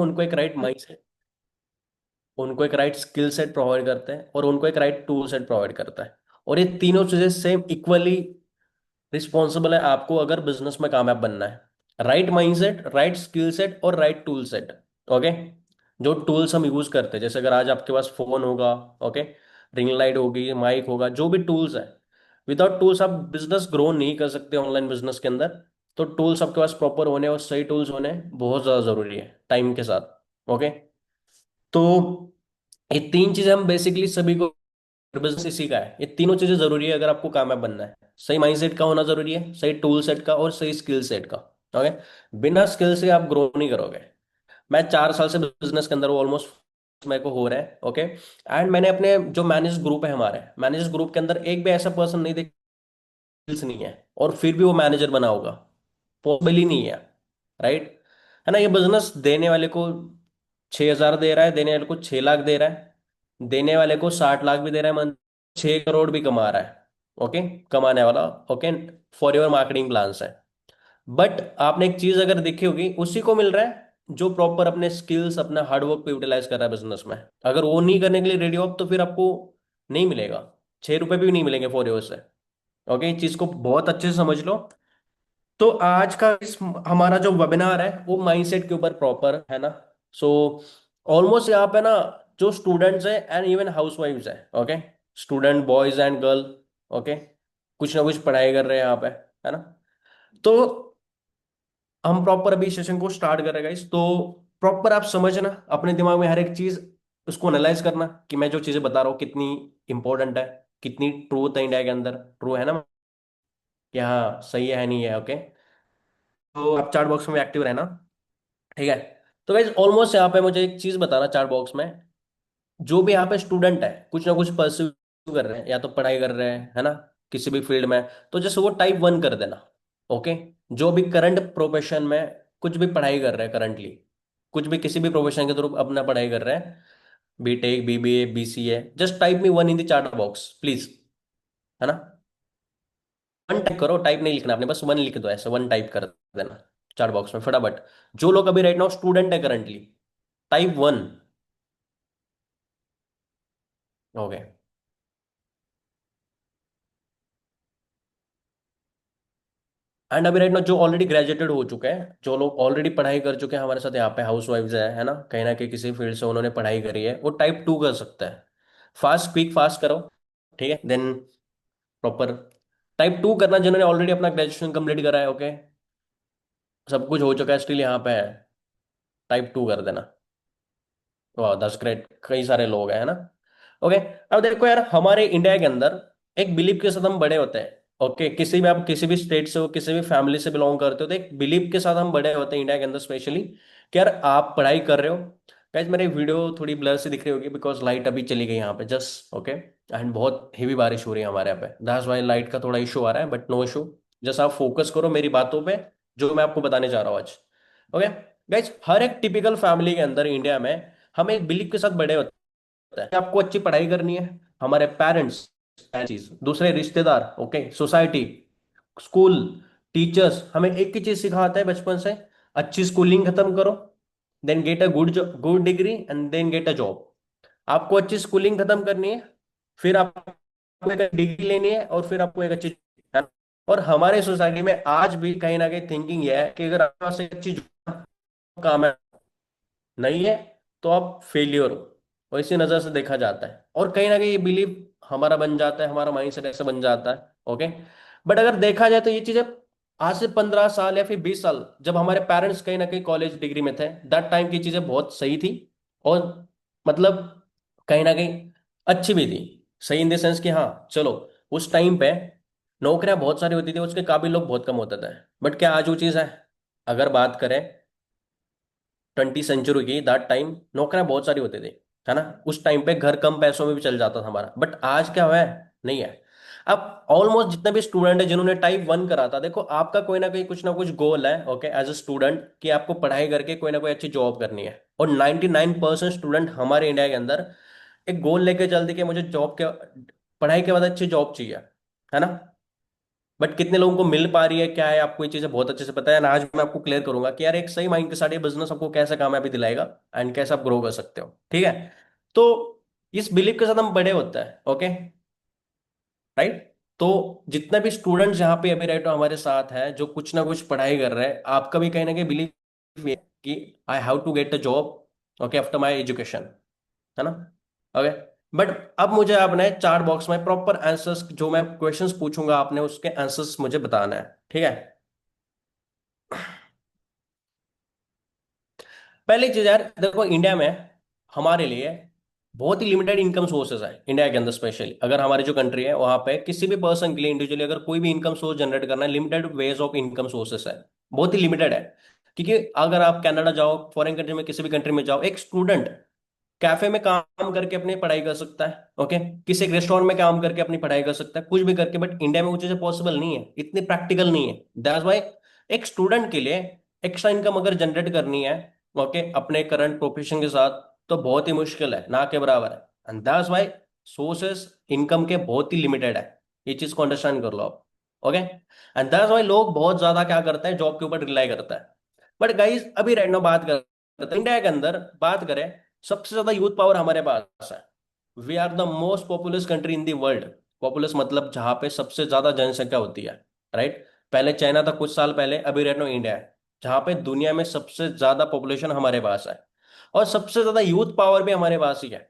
उनको एक right mind set, उनको एक राइट स्किल सेट प्रोवाइड करते हैं और उनको एक राइट टूल सेट प्रोवाइड करता है। और ये तीनों चीजें सेम इक्वली रिस्पॉन्सिबल है आपको अगर बिजनेस में कामयाब बनना है। Right mindset, right skill set और राइट टूल सेट। ओके। जो टूल्स हम यूज करते हैं, जैसे अगर आज आपके पास फोन होगा, ओके, रिंग लाइट होगी, माइक होगा, जो भी टूल्स है, विदाउट टूल्स आप बिजनेस ग्रो नहीं कर सकते ऑनलाइन बिजनेस के अंदर। तो टूल्स आपके पास प्रॉपर होने और सही टूल्स होने बहुत ज्यादा जरूरी है टाइम के साथ। ओके। तो ये तीन चीजें हम बेसिकली सभी को, बिजनेस इसी का है, ये तीनों चीजें जरूरी है अगर आपको कामयाब बनना है। सही माइंडसेट का होना जरूरी है, सही टूल सेट का, और सही स्किल सेट का। ओके। बिना स्किल से आप ग्रो नहीं करोगे। मैं 4 साल से बिजनेस के अंदर हूँ ऑलमोस्ट, मेरे को हो रहा है। ओके। एंड मैंने अपने जो मैनेज ग्रुप है, हमारे मैनेज ग्रुप के अंदर एक भी ऐसा पर्सन नहीं देखा skills नहीं है और फिर भी वो मैनेजर बना होगा। पॉसिबल ही नहीं है। राइट। है ना। ये बिजनेस देने वाले को 6,000 दे रहा है, देने वाले को 6 लाख दे रहा है, देने वाले को 60 लाख भी दे रहा है, मंथ 6 करोड़ भी कमा रहा है। ओके। कमाने वाला। Okay. For your marketing plans है। बट आपने एक चीज अगर देखी होगी, उसी को मिल रहा है जो प्रॉपर अपने स्किल्स, अपना हार्डवर्क पे यूटिलाइज कर रहा है बिजनेस में। अगर वो नहीं करने के लिए रेडी हो आप, तो फिर आपको नहीं मिलेगा। 6 रुपए भी नहीं मिलेंगे फॉर योर से। ओके। इस चीज को बहुत अच्छे से समझ लो। तो आज का हमारा जो वेबिनार है वो माइंडसेट के ऊपर प्रॉपर है ना। सो ऑलमोस्ट यहाँ पे ना, जो स्टूडेंट्स हैं एंड इवन हाउस वाइफ्स हैं, okay, student boys and girl, okay, कुछ ना कुछ पढ़ाई कर रहे हैं यहाँ पे, है ना। तो हम प्रॉपर अभी सेशन को स्टार्ट कर रहे हैं गाइस। तो प्रॉपर आप समझना, अपने दिमाग में हर एक चीज उसको एनालाइज करना कि मैं जो चीजें बता रहा हूँ कितनी इंपॉर्टेंट है, कितनी ट्रूथ है इंडिया के अंदर, ट्रू है ना, कि हाँ सही है नहीं है। ओके। तो आप चार्ट बॉक्स में एक्टिव रहना। ठीक है। तो गाइज ऑलमोस्ट यहाँ पे मुझे एक चीज बताना, चार्ट बॉक्स में जो भी यहाँ पे स्टूडेंट है कुछ ना कुछ परस्यू कर रहे हैं, या तो पढ़ाई कर रहे हैं, है ना, किसी भी फील्ड में, तो जैसे वो टाइप 1 कर देना। ओके। जो भी करंट प्रोफेशन में कुछ भी पढ़ाई कर रहे हैं करंटली, कुछ भी किसी भी प्रोफेशन के थ्रू अपना पढ़ाई कर रहे हैं, BTech, BBA, BCA, just type me 1 in the chart box please. है ना। 1 टाइप करो, टाइप नहीं लिखना आपने, बस 1 लिख दो, ऐसे 1 टाइप कर देना चार्ट बॉक्स में फटाफट। जो लोग अभी राइट नाउ स्टूडेंट है करंटली, टाइप 1। ओके। एंड अभी राइट नाउ जो ऑलरेडी ग्रेजुएटेड हो चुके हैं, जो लोग ऑलरेडी पढ़ाई कर चुके हैं हमारे साथ यहाँ पे, हाउस वाइफ्स है ना, कहीं ना कहीं किसी फील्ड से उन्होंने पढ़ाई करी है, वो टाइप 2 कर सकता है। फास्ट, क्विक फास्ट करो। ठीक है। देन प्रॉपर टाइप 2 करना जिन्होंने ऑलरेडी अपना ग्रेजुएशन कंप्लीट करा है। ओके। सब कुछ हो चुका है, स्टिल यहाँ पे है, टाइप 2 कर देना। वाह, दैट्स ग्रेट, कई सारे लोग हैं, है ना। ओके। अब देखो यार, हमारे इंडिया के अंदर एक बिलीव के साथ हम बड़े होते हैं। ओके। किसी भी, आप किसी भी स्टेट से हो, किसी भी फैमिली से बिलोंग करते हो, तो एक बिलीव के साथ हम बड़े होते हैं इंडिया के अंदर स्पेशली, कि यार आप पढ़ाई कर रहे हो। गाइस मेरी वीडियो थोड़ी ब्लर से दिख रही होगी बिकॉज लाइट अभी चली गई यहाँ पे जस्ट। ओके। एंड बहुत हेवी बारिश हो रही है हमारे यहाँ पे, दैट्स वाई लाइट का थोड़ा इशू आ रहा है, बट नो इशू। जस्ट आप फोकस करो मेरी बातों पे, जो मैं आपको बताने जा रहा हूँ आज। ओके। गाइस हर एक टिपिकल फैमिली के अंदर इंडिया में हम एक बिलीव के साथ बड़े होते हैं। आपको अच्छी पढ़ाई करनी है, हमारे पेरेंट्स, चीज, दूसरे रिश्तेदार, ओके, सोसाइटी, स्कूल, टीचर्स हमें एक ही चीज सिखाता है बचपन से, अच्छी स्कूलिंग खत्म करो, then get a good degree and then get a job. आपको अच्छी स्कूलिंग खत्म करनी है, फिर आपको एक डिग्री लेनी है, और फिर आपको एक अच्छी, और हमारे सोसाइटी में आज भी कहीं ना कहीं थिंकिंग यह है कि अगर आपके पास एक अच्छी काम है नहीं है तो आप फेलियर हो, और इसी नजर से देखा जाता है, और कहीं ना कहीं ये बिलीव हमारा बन जाता है, हमारा माइंड सेट ऐसे बन जाता है। ओके। बट अगर देखा जाए तो ये चीजें आज से 15 साल या फिर 20 साल, जब हमारे पेरेंट्स कहीं ना कहीं कॉलेज डिग्री में थे, दैट टाइम की चीजें बहुत सही थी, और मतलब कहीं ना कहीं अच्छी भी थी। सही इन द सेंस कि हाँ चलो, उस टाइम पे नौकरियां बहुत सारी होती थी, उसके काबिल लोग बहुत कम होते थे। बट क्या आज वो चीज है? अगर बात करें 20 सेंचुरी की, दैट टाइम नौकरियां बहुत सारी होती थी, है ना। उस टाइम पे घर कम पैसों में भी चल जाता था हमारा, बट आज क्या हुआ है? नहीं है। अब ऑलमोस्ट जितने भी स्टूडेंट है जिन्होंने टाइप 1 करा था, देखो आपका कोई ना कुछ गोल है, ओके, एज अ स्टूडेंट, कि आपको पढ़ाई करके कोई ना कोई अच्छी जॉब करनी है। और 99% स्टूडेंट हमारे इंडिया के अंदर एक गोल लेके चलते कि मुझे जॉब के, पढ़ाई के बाद अच्छी जॉब चाहिए, है ना। बट कितने लोगों को मिल पा रही है, क्या है, आपको ये चीजें बहुत अच्छे से पता है, आज मैं आपको क्लियर करूंगा कि यार एक सही माइंड के साथ ये बिजनेस आपको कैसे कामयाबी दिलाएगा एंड कैसे आप ग्रो कर सकते हो, ठीक है। तो इस बिलीफ के साथ हम बड़े होते हैं, ओके, राइट। तो जितने भी स्टूडेंट्स यहाँ पे अभी राइट हमारे साथ हैं, जो कुछ ना कुछ पढ़ाई कर रहे हैं, आपका भी कहीं ना कहीं बिलीव है कि I have to get a job, okay, after my education, है ना, ओके। बट अब मुझे आपने 4 बॉक्स में प्रॉपर आंसर्स, जो मैं क्वेश्चंस पूछूंगा आपने उसके आंसर्स मुझे बताना है, ठीक है। पहली चीज यार देखो, इंडिया में हमारे लिए बहुत ही लिमिटेड इनकम सोर्सेज है, इंडिया के अंदर स्पेशली, अगर हमारी जो कंट्री है वहां पे किसी भी पर्सन के लिए इंडिविजुअली अगर कोई भी इनकम सोर्स जनरेट करना है, limited ways of income sources है, बहुत ही लिमिटेड है। क्योंकि अगर आप कनाडा जाओ, फॉरेन कंट्री में किसी भी कंट्री में जाओ, एक स्टूडेंट कैफे में काम करके अपनी पढ़ाई कर सकता है, ओके, किसी एक रेस्टोरेंट में काम करके अपनी पढ़ाई कर सकता है, कुछ भी करके, बट इंडिया में वो चीजें पॉसिबल नहीं है, इतनी प्रैक्टिकल नहीं है। दैट्स वाई एक स्टूडेंट के लिए एक्स्ट्रा इनकम अगर जनरेट करनी है, ओके, अपने करंट प्रोफेशन के साथ, तो बहुत ही मुश्किल है, ना के बराबर है। And that's why sources income के बहुत ही लिमिटेड है, ये चीज को अंडरस्टैंड कर लो आप, ओके। एंड दैट्स वाई लोग बहुत ज्यादा क्या करते हैं, जॉब के ऊपर रिलाई करता है। बट गाइज अभी राइट नाउ बात करते हैं इंडिया के अंदर, बात करें, सबसे ज्यादा यूथ पावर हमारे पास है। We are the most populous country in the world. Populous मतलब जहां पे सबसे ज्यादा जनसंख्या होती है, राइट। पहले चाइना था कुछ साल पहले, अभी रेट नो इंडिया है, जहां पे दुनिया में सबसे ज्यादा पॉपुलेशन हमारे पास है, और सबसे ज्यादा यूथ पावर भी हमारे पास ही है।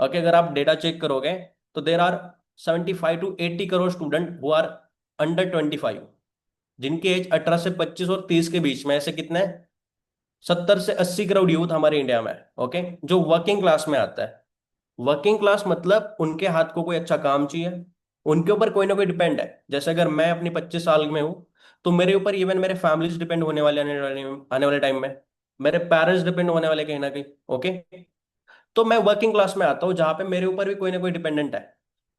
ओके, अगर आप डेटा चेक करोगे तो there are 75 to 80 crore student who are under 25, जिनकी एज 18 से 25 और 30 के बीच में, ऐसे कितने, 70 से 80 करोड़ यूथ हमारे इंडिया में है, ओके, जो वर्किंग क्लास में आता है। वर्किंग क्लास मतलब उनके हाथ को कोई अच्छा काम चाहिए, उनके ऊपर कोई ना कोई डिपेंड है। जैसे अगर मैं अपनी 25 साल में हूँ, तो मेरे ऊपर इवन मेरे फैमिलीज डिपेंड होने वाले, आने वाले टाइम में मेरे पेरेंट्स डिपेंड होने वाले कहीं ना कहीं, ओके। तो मैं वर्किंग क्लास में आता हूँ जहां पे मेरे ऊपर भी कोई ना कोई डिपेंडेंट है।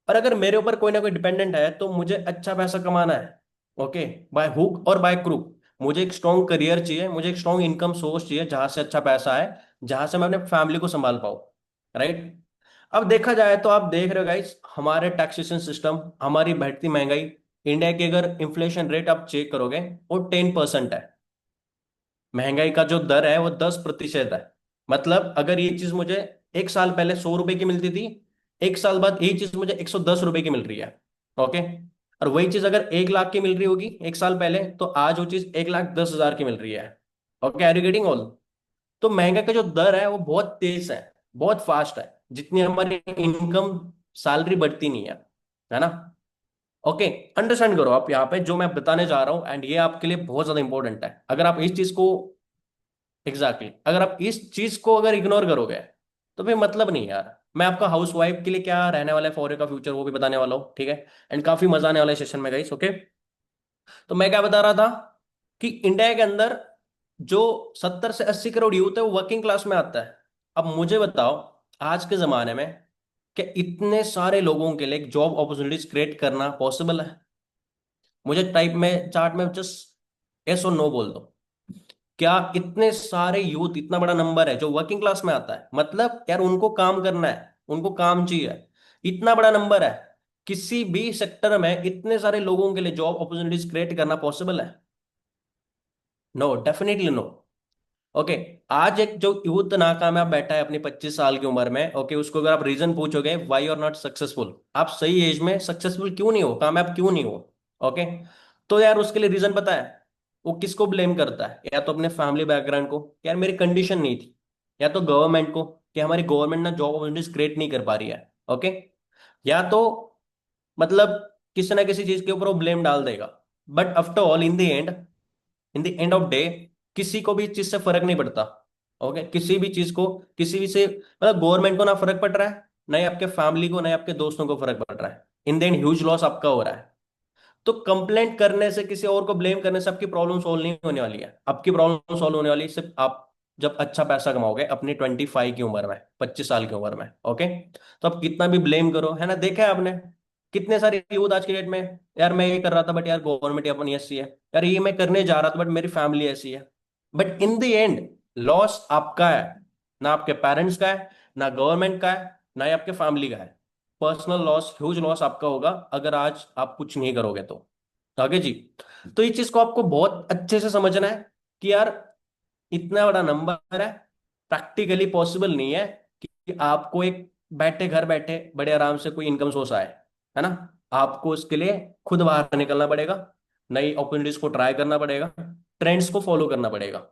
और अगर मेरे ऊपर कोई ना कोई डिपेंडेंट है तो मुझे अच्छा पैसा कमाना है, ओके, बाय हुक और बाय क्रूक। मुझे एक स्ट्रॉन्ग करियर चाहिए, मुझे एक स्ट्रॉन्ग इनकम सोर्स चाहिए जहां से अच्छा पैसा आए, जहां से मैं अपने फैमिली को संभाल पाऊँ, राइट। अब देखा जाए तो आप देख रहे हो गाइस, हमारे टैक्सेशन सिस्टम, हमारी बढ़ती महंगाई, इंडिया की अगर इन्फ्लेशन रेट आप चेक करोगे वो 10% है। महंगाई का जो दर है वो 10% है। मतलब अगर ये चीज मुझे एक साल पहले 100 रुपए की मिलती थी, एक साल बाद यही चीज मुझे 110 रुपए की मिल रही है, ओके। और वही चीज अगर 1 लाख की मिल रही होगी एक साल पहले, तो आज वो चीज 1,10,000 की मिल रही है, okay, are you getting all. तो महंगाई का जो दर है वो बहुत तेज है, बहुत फास्ट है, जितनी हमारी इनकम, सैलरी बढ़ती नहीं है ना, ओके। अंडरस्टैंड करो आप यहाँ पे जो मैं बताने जा रहा हूँ, एंड ये आपके लिए बहुत ज्यादा इंपॉर्टेंट है। अगर आप इस चीज को, एग्जैक्टली अगर आप इस चीज को अगर इग्नोर करोगे तो फिर मतलब नहीं यार। मैं आपका हाउस वाइफ के लिए क्या रहने वाला है फॉर का फ्यूचर वो भी बताने वाला हूँ, ठीक है। एंड काफी मजा आने वाला है सेशन में गाइस, ओके। तो मैं क्या बता रहा था कि इंडिया के अंदर जो 70 से 80 करोड़ यूथ है वो वर्किंग क्लास में आता है। अब मुझे बताओ, आज के जमाने में क्या इतने सारे लोगों के लिए एक जॉब अपॉर्चुनिटीज क्रिएट करना पॉसिबल है? मुझे टाइप में चार्ट में जस्ट यस और नो बोल दो। क्या इतने सारे यूथ, इतना बड़ा नंबर है जो वर्किंग क्लास में आता है? मतलब यार उनको काम करना है, उनको काम चाहिए, इतना बड़ा नंबर है, किसी भी सेक्टर में इतने सारे लोगों के लिए जॉब अपॉर्चुनिटीज क्रिएट करना पॉसिबल है? No, definitely no, okay. आज एक जो यूथ नाकामयाब बैठा है अपनी 25 साल की उम्र में, ओके, उसको अगर आप रीजन पूछोगे वाई आर नॉट सक्सेसफुल, आप सही एज में सक्सेसफुल क्यों नहीं हो, कामयाब क्यों नहीं हो, ओके, तो यार उसके लिए रीजन पता है, वो किसको ब्लेम करता है? या तो अपने फैमिली बैकग्राउंड को, कि यार मेरी कंडीशन नहीं थी, या तो गवर्नमेंट को, कि हमारी गवर्नमेंट ना जॉब अपॉर्चुनिटीज क्रिएट नहीं कर पा रही है, ओके, या तो मतलब किसी ना किसी चीज के ऊपर वो ब्लेम डाल देगा। But after all in the end of day किसी को भी इस चीज से फर्क नहीं पड़ता, ओके, किसी भी चीज को, किसी भी से मतलब गवर्नमेंट को ना फर्क पड़ रहा है, ना ही आपके फैमिली को, ना ही आपके दोस्तों को फर्क पड़ रहा है। In the end huge loss आपका हो रहा है। तो कंप्लेंट करने से, किसी और को ब्लेम करने से आपकी प्रॉब्लम सॉल्व नहीं होने वाली है। आपकी प्रॉब्लम सॉल्व होने वाली है सिर्फ आप जब अच्छा पैसा कमाओगे अपनी 25 की उम्र में, 25 साल की उम्र में, ओके। तो आप कितना भी ब्लेम करो, है ना, देखा है आपने कितने सारे यूथ आज के डेट में, यार मैं ये कर रहा था बट यार गवर्नमेंट अपनी ऐसी है, यार ये मैं करने जा रहा था बट मेरी फैमिली ऐसी है। But in the end loss आपका है, ना आपके पेरेंट्स का है, ना गवर्नमेंट का है, ना ही आपके फैमिली का है। पर्सनल लॉस, ह्यूज लॉस आपका होगा अगर आज आप कुछ नहीं करोगे तो, आगे जी। तो ये चीज को आपको बहुत अच्छे से समझना है कि यार इतना बड़ा नंबर है, प्रैक्टिकली पॉसिबल नहीं है कि आपको एक बैठे घर बैठे बड़े आराम से कोई इनकम सोर्स आए, है ना। आपको उसके लिए खुद बाहर निकलना पड़ेगा, नई अपॉर्चुनिटीज को ट्राई करना पड़ेगा, ट्रेंड्स को फॉलो करना पड़ेगा।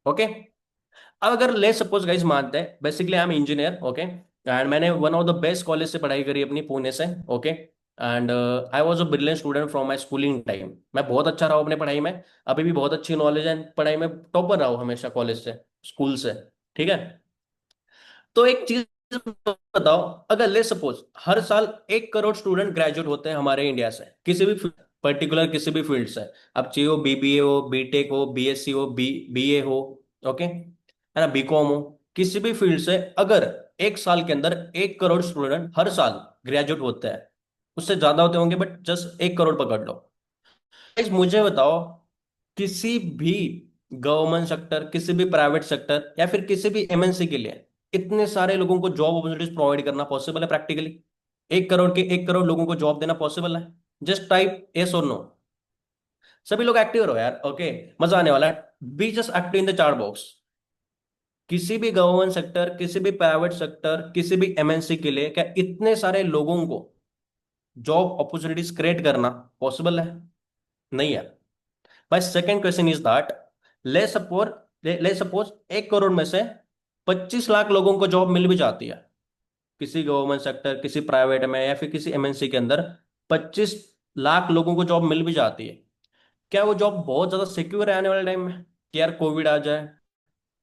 ओके। अब अगर ले सपोज गाइस मानते हैं basically I am engineer, okay, and मैंने one of the best college से पढ़ाई करी अपनी, पुणे से। ओके। And I was a brilliant student from my schooling time. मैं बहुत अच्छा रहा हूँ अपने पढ़ाई में, अभी भी बहुत अच्छी नॉलेज है पढ़ाई में, टॉपर रहा हूँ हमेशा कॉलेज से, स्कूल से। ठीक है। तो एक चीज बताओ, अगर ले सपोज हर साल 1 करोड़ स्टूडेंट ग्रेजुएट होते हैं हमारे इंडिया से, किसी भी पर्टिकुलर किसी भी फील्ड से, अब चाहिए वो बीबीए हो, बीटेक हो, बीएससी हो, बीए हो, ओके, है ना, बीकॉम हो, किसी भी फील्ड से अगर एक साल के अंदर 1 करोड़ स्टूडेंट हर साल ग्रेजुएट होते हैं, उससे ज्यादा होते होंगे बट जस्ट 1 करोड़ पकड़ लो। Guys, मुझे बताओ, किसी भी गवर्नमेंट सेक्टर, किसी भी प्राइवेट सेक्टर या फिर किसी भी एमएनसी के लिए इतने सारे लोगों को जॉब अपॉर्चुनिटीज प्रोवाइड करना पॉसिबल है प्रैक्टिकली? 1 करोड़ लोगों को जॉब देना पॉसिबल है? जस्ट टाइप यस और नो। सभी लोग एक्टिव रहो यार, ओके, मजा आने वाला है। Be just active in the chart box. किसी भी गवर्नमेंट सेक्टर, किसी भी प्राइवेट सेक्टर, किसी भी एमएनसी के लिए क्या इतने सारे लोगों को जॉब अपॉर्चुनिटीज क्रिएट करना पॉसिबल है? नहीं है। My second question is that, ले सपोज ले सपोज 1 करोड़ में से 25 लाख लोगों को जॉब मिल भी जाती है, किसी गवर्नमेंट सेक्टर, किसी प्राइवेट में या फिर किसी एमएनसी के अंदर 25 लाख लोगों को जॉब मिल भी जाती है। क्या वो जॉब बहुत ज्यादा सिक्योर है आने वाले टाइम में? कि यार कोविड आ जाए,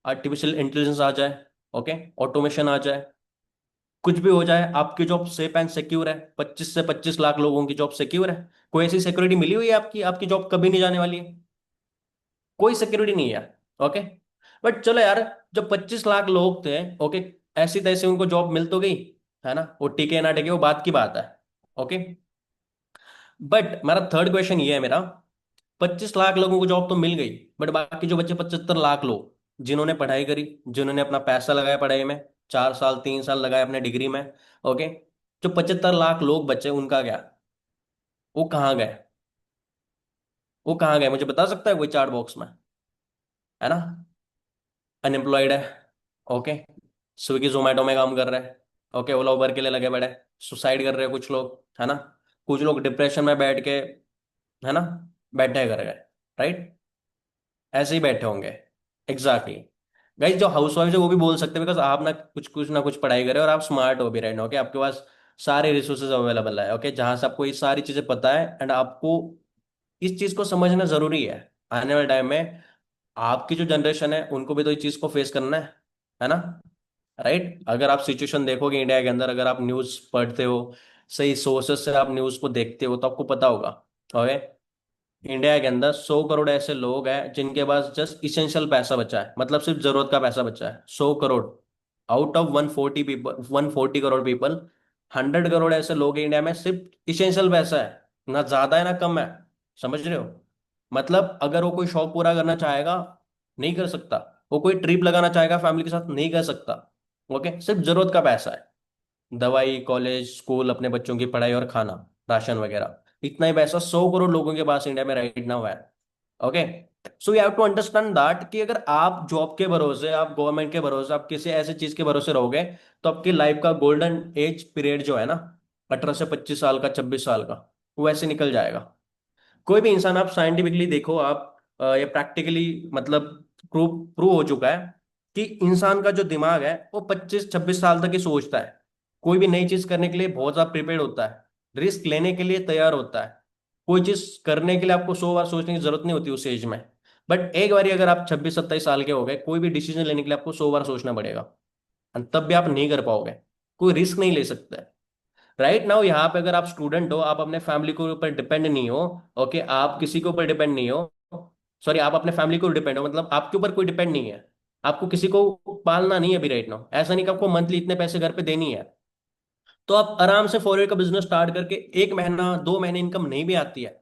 आर्टिफिशियल इंटेलिजेंस आ जाए, ओके, ऑटोमेशन आ जाए, कुछ भी हो जाए, आपकी जॉब सेफ एंड सिक्योर है? 25 से 25 लाख लोगों की जॉब सिक्योर है? कोई ऐसी सिक्योरिटी मिली हुई है आपकी आपकी जॉब कभी नहीं जाने वाली है? कोई सिक्योरिटी नहीं है। ओके। बट चलो यार, जो 25 लाख लोग थे, ओके, ऐसी तैसी उनको जॉब मिल तो गई, है ना, वो टिके ना टिके वो बात की बात है। ओके। बट मेरा थर्ड क्वेश्चन ये है मेरा, 25 लाख लोगों को जॉब तो मिल गई, बट बाकी जो बच्चे 75 लाख लोग जिन्होंने पढ़ाई करी, जिन्होंने अपना पैसा लगाया पढ़ाई में, 4 साल 3 साल लगाए अपने डिग्री में, ओके, जो 75 लाख लोग बचे उनका क्या? वो कहाँ गए? वो कहाँ गए मुझे बता सकता है कोई चार्ट बॉक्स में? है ना, अनएम्प्लॉयड है, ओके, स्विगी जोमेटो में काम कर रहे हैं, ओके, ओला उबर के लिए लगे पड़े, सुसाइड कर रहे हैं कुछ लोग, है ना, कुछ लोग डिप्रेशन में बैठ के, है ना, बैठे कर गए, राइट, ऐसे ही बैठे होंगे। एग्जैक्टली। गाइस, जो हाउस वाइफ है वो भी बोल सकते हैं, बिकॉज आप ना कुछ पढ़ाई करें और आप स्मार्ट हो भी, राइट, ओके, आपके पास सारे रिसोर्सेज अवेलेबल है, ओके, जहां से आपको ये सारी चीजें पता है एंड आपको इस चीज को समझना जरूरी है। आने वाले टाइम में आपकी जो जनरेशन है उनको भी तो इस चीज को फेस करना है ना, राइट। अगर आप सिचुएशन देखोगे इंडिया के अंदर, अगर आप न्यूज पढ़ते हो, सही सोर्सेस से आप न्यूज को देखते हो, तो आपको पता होगा, ओके, इंडिया के अंदर 100 करोड़ ऐसे लोग हैं जिनके पास जस्ट इसेंशियल पैसा बचा है, मतलब सिर्फ जरूरत का पैसा बचा है। 100 crore out of 140 people, 140 crore people, 100 crore ऐसे लोग हैं इंडिया में, सिर्फ इसेंशियल पैसा है, ना ज्यादा है ना कम है। समझ रहे हो? मतलब अगर वो कोई शौक पूरा करना चाहेगा, नहीं कर सकता। वो कोई ट्रिप लगाना चाहेगा फैमिली के साथ, नहीं कर सकता। ओके, सिर्फ जरूरत का पैसा है, दवाई, कॉलेज, स्कूल, अपने बच्चों की पढ़ाई और खाना, राशन वगैरह, इतना ही पैसा 100 करोड़ लोगों के पास इंडिया में राइट नाउ है। Okay. So you have to understand that कि अगर आप जॉब के भरोसे, आप गवर्नमेंट के भरोसे, आप किसी ऐसी चीज के भरोसे रहोगे, तो आपकी लाइफ का गोल्डन एज पीरियड जो है ना, 18 से 25 साल का, 26 साल का, वो ऐसे निकल जाएगा। कोई भी इंसान, आप साइंटिफिकली देखो, आप ये प्रैक्टिकली मतलब प्रूव प्रूव हो चुका है कि इंसान का जो दिमाग है वो 25 26 साल तक ही सोचता है। कोई भी नई चीज करने के लिए बहुत ज्यादा प्रिपेयर्ड होता है, रिस्क लेने के लिए तैयार होता है। कोई चीज करने के लिए आपको 100 बार सोचने की जरूरत नहीं होती उस एज में। बट एक बार अगर आप 26 27 साल के हो गए, कोई भी डिसीजन लेने के लिए आपको 100 बार सोचना पड़ेगा, और तब भी आप नहीं कर पाओगे, कोई रिस्क नहीं ले सकता है। राइट नाउ यहाँ पे अगर आप स्टूडेंट हो, आप अपने फैमिली के ऊपर डिपेंड नहीं हो, ओके, आप किसी के ऊपर डिपेंड नहीं हो, सॉरी, आप अपने फैमिली को डिपेंड हो, मतलब आपके ऊपर कोई डिपेंड नहीं है, आपको किसी को पालना नहीं है अभी राइट नाउ, ऐसा नहीं कि आपको मंथली इतने पैसे घर पे देनी है, तो आप आराम से फॉरवर्ड का बिजनेस स्टार्ट करके 1 महीना 2 महीने इनकम नहीं भी आती है,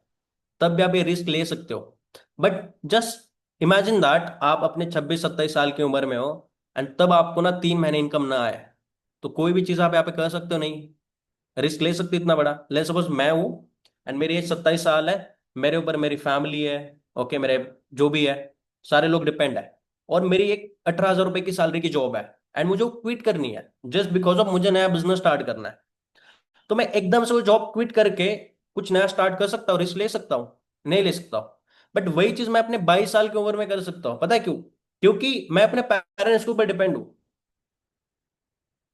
तब भी आप ये रिस्क ले सकते हो। बट जस्ट इमेजिन दैट आप अपने 26 27 साल की उम्र में हो एंड तब आपको ना 3 महीने इनकम ना आए, तो कोई भी चीज आप यहाँ पे कर सकते हो नहीं? रिस्क ले सकते हो इतना बड़ा? ले सपोज मैं हूं एंड मेरी एज 27 साल है, मेरे ऊपर मेरी फैमिली है, ओके, मेरे जो भी है सारे लोग डिपेंड है, और मेरी एक 18,000 रुपए की सैलरी की जॉब है, एंड मुझे क्विट करनी है जस्ट बिकॉज ऑफ मुझे नया बिजनेस स्टार्ट करना है। तो मैं एकदम से वो जॉब क्विट करके कुछ नया स्टार्ट कर सकता हूँ, रिस्क ले सकता हूँ? नहीं ले सकता हूँ। बट वही चीज मैं अपने 22 साल की उम्र में कर सकता हूँ, पता है क्यों? क्योंकि मैं अपने पेरेंट्स के ऊपर डिपेंड हूँ।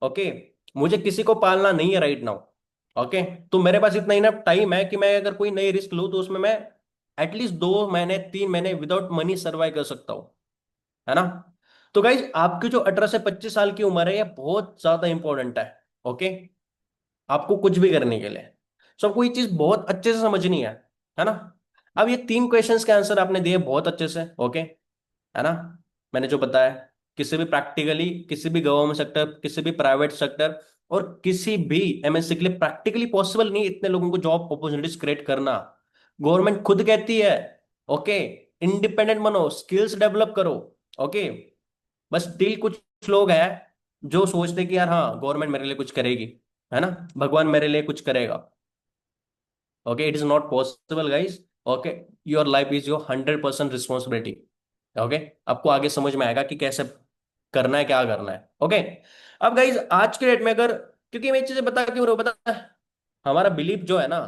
ओके, मुझे किसी को पालना नहीं है राइट नाउ। ओके, तो मेरे पास इतना इनफ टाइम है कि मैं अगर कोई नई रिस्क लूँ तो उसमें मैं एटलीस्ट 2 महीने 3 महीने विदाउट मनी सर्वाइव कर सकता हूँ, है ना? तो गाइज आपकी जो 18 से 25 साल की उम्र है ये बहुत ज्यादा इंपॉर्टेंट है। ओके, आपको कुछ भी करने के लिए सबको ये चीज बहुत अच्छे से समझनी है ना? अब ये 3 क्वेश्चंस के आंसर आपने दिए बहुत अच्छे से, ओके, है ना? मैंने जो बताया, किसी भी प्रैक्टिकली, किसी भी गवर्नमेंट सेक्टर, किसी भी प्राइवेट सेक्टर और किसी भी एमएनसी के लिए प्रैक्टिकली पॉसिबल नहीं इतने लोगों को जॉब अपॉर्चुनिटीज क्रिएट करना। गवर्नमेंट खुद कहती है, ओके, इंडिपेंडेंट बनो, स्किल्स डेवलप करो। ओके, बस स्टिल कुछ लोग हैं जो सोचते कि यार हाँ गवर्नमेंट मेरे लिए कुछ करेगी, है ना, भगवान मेरे लिए कुछ करेगा। Okay, it is not possible guys. Okay, your life is your 100% responsibility. Okay, आपको आगे समझ में आएगा कि कैसे करना है, क्या करना है। ओके, अब गाइज आज के डेट में अगर, क्योंकि मैं ये चीजें बता क्यों रहा हूं पता है? हमारा बिलीफ जो है ना,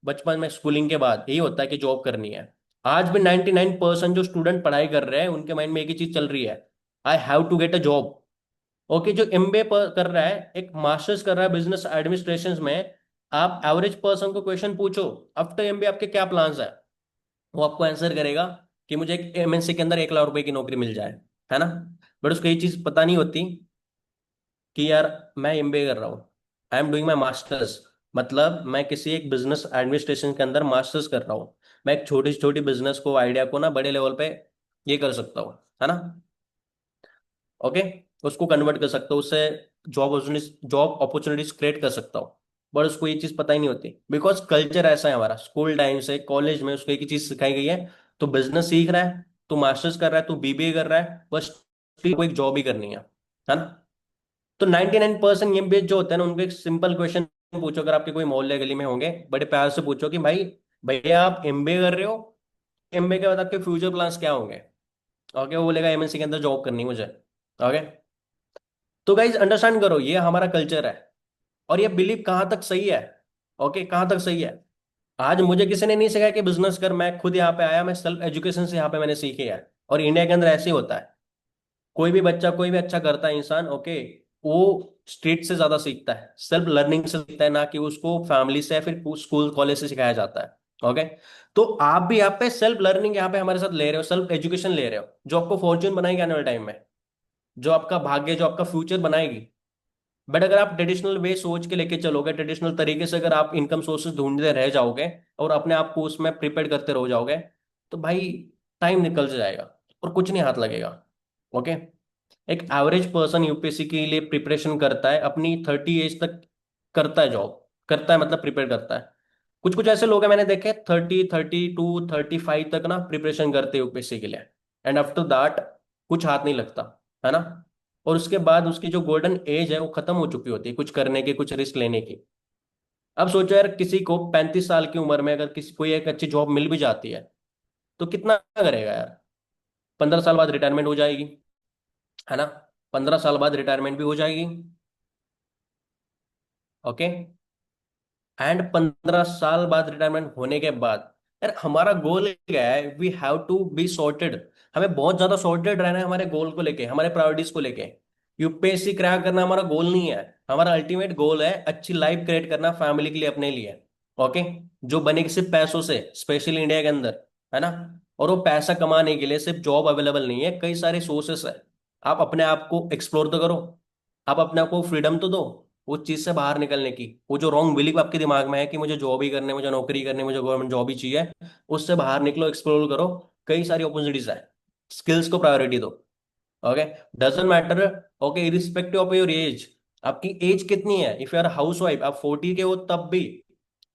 बचपन में स्कूलिंग के बाद यही होता है कि जॉब करनी है। आज भी 99% जो स्टूडेंट पढ़ाई कर रहे हैं उनके माइंड में एक ही चीज चल रही है, I have to get a job. Okay, जो एमबीए कर रहा है, एक मास्टर्स कर रहा है बिजनेस एडमिनिस्ट्रेशन में, आप एवरेज पर्सन को क्वेश्चन पूछो आफ्टर एमबीए आपके क्या प्लान्स है, वो आपको आंसर करेगा कि मुझे एक एमएनसी के अंदर 1 लाख रुपए की नौकरी मिल जाए, है ना? बट उसको ये चीज पता नहीं होती कि यार मैं एमबीए कर रहा हूँ, I am doing my masters, मतलब मैं किसी एक बिजनेस एडमिनिस्ट्रेशन के अंदर मास्टर्स कर रहा हूँ। मैं एक छोटी छोटी बिजनेस को, आइडिया को ना बड़े लेवल पे ये कर सकता हूँ, है ना? ओके, उसको कन्वर्ट कर सकता हूँ, उससे जॉब अपॉर्चुनिटीज क्रिएट कर सकता हूँ। बट उसको ये चीज पता ही नहीं होती बिकॉज कल्चर ऐसा है हमारा, स्कूल टाइम से कॉलेज में उसको एक ही चीज सिखाई गई है, तो बिजनेस सीख रहा है, तो मास्टर्स कर रहा है, तो बीबीए कर रहा है, बस को एक जॉब ही करनी है ना? तो 99% एमबीए जो होते हैं ना उनको एक सिंपल क्वेश्चन पूछो, अगर आपके कोई मोहल्ले गली में होंगे, बड़े प्यार से पूछो कि भाई, भैया आप एमबीए कर रहे हो, एमबीए के बाद आपके फ्यूचर प्लान्स क्या होंगे? ओके, वो बोलेगा एमएनसी के अंदर जॉब करनी है मुझे। ओके, तो गाइज अंडरस्टैंड करो ये हमारा कल्चर है, और ये बिलीव कहाँ तक सही है? ओके, कहाँ तक सही है? आज मुझे किसी ने नहीं सिखाया कि बिजनेस कर, मैं खुद यहाँ पे आया, मैं सेल्फ एजुकेशन से यहाँ पे मैंने सीखी है। और इंडिया के अंदर ऐसे ही होता है, कोई भी बच्चा कोई भी अच्छा करता है इंसान, ओके, वो स्ट्रीट से ज्यादा सीखता है, सेल्फ लर्निंग से सीखता है, ना कि उसको फैमिली से या फिर स्कूल कॉलेज से सिखाया जाता है। ओके, तो आप भी यहाँ पे सेल्फ लर्निंग यहाँ पे हमारे साथ ले रहे हो, सेल्फ एजुकेशन ले रहे हो, जो आपको फॉर्च्यून बनाएगी आने वाले टाइम में, जो आपका भाग्य, जो आपका फ्यूचर बनाएगी। बट अगर आप ट्रेडिशनल वे सोच के लेके चलोगे, ट्रेडिशनल तरीके से अगर आप इनकम सोर्सेज ढूंढते रह जाओगे और अपने आप को उसमें प्रिपेयर करते रह जाओगे, तो भाई टाइम निकल जाएगा और कुछ नहीं हाथ लगेगा। ओके, एक एवरेज पर्सन यूपीएससी के लिए प्रिपरेशन करता है अपनी 30 एज तक, करता है जॉब, करता है मतलब प्रिपेयर करता है। कुछ कुछ ऐसे लोग हैं मैंने देखे 30, 32, 35 तक ना प्रिपरेशन करते हैं यूपीएससी के लिए, एंड आफ्टर दैट कुछ हाथ नहीं लगता, है ना? और उसके बाद उसकी जो गोल्डन एज है वो खत्म हो चुकी होती है कुछ करने की, कुछ रिस्क लेने की। अब सोचो यार, किसी को 35 साल की उम्र में अगर किसी कोई एक अच्छी जॉब मिल भी जाती है तो कितना करेगा यार? 15 साल बाद रिटायरमेंट हो जाएगी, है ना? 15 साल बाद रिटायरमेंट भी हो जाएगी। ओके, एंड 15 साल बाद रिटायरमेंट होने के बाद यार हमारा गोल क्या है? We have to be sorted. हमें बहुत ज्यादा सॉर्टेड रहना है हमारे गोल को लेके, हमारे प्रायोरिटीज को लेके। यूपीएससी क्रैक करना हमारा गोल नहीं है, हमारा अल्टीमेट गोल है अच्छी लाइफ क्रिएट करना फैमिली के लिए, अपने लिए। ओके, जो बनेगी सिर्फ पैसों से, स्पेशली इंडिया के अंदर, है ना? और वो पैसा कमाने के लिए सिर्फ जॉब अवेलेबल नहीं है, कई सारे सोर्सेस है। आप अपने आप को एक्सप्लोर तो करो, आप अपने आप को फ्रीडम तो दो उस चीज से बाहर निकलने की। वो जो रॉन्ग बिलीफ आपके दिमाग में है कि मुझे जॉब ही करनी है, मुझे नौकरी करनी है, मुझे गवर्नमेंट जॉब ही चाहिए, उससे बाहर निकलो, एक्सप्लोर करो, कई सारी अपॉर्चुनिटीज है। स्किल्स को प्रायोरिटी दो। Okay, doesn't matter, okay, irrespective of your age, आपकी एज कितनी है, if you are housewife, आप 40 के हो तब भी,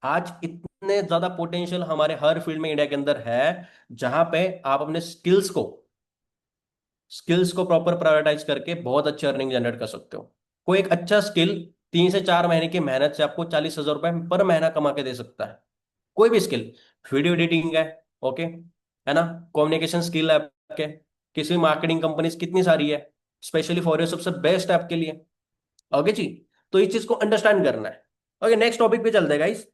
आज इतने ज्यादा पोटेंशियल हमारे हर फील्ड में इंडिया के अंदर है, जहां पे आप अपने स्किल्स को प्रॉपर प्रायोरिटाइज करके बहुत अच्छी अर्निंग जनरेट कर सकते हो। कोई एक अच्छा स्किल 3 से 4 महीने की मेहनत से आपको 40,000 रुपए पर महीना कमा के दे सकता है। कोई भी स्किल, वीडियो एडिटिंग है, ओके, है ना, कम्युनिकेशन स्किल है आपके, किसी मार्केटिंग कंपनीज कितनी सारी है, स्पेशली फॉर योर सबसे बेस्ट है आपके लिए। ओके जी। तो इस चीज को अंडरस्टैंड करना है। ओके, नेक्स्ट टॉपिक पे चलते हैं गाइस।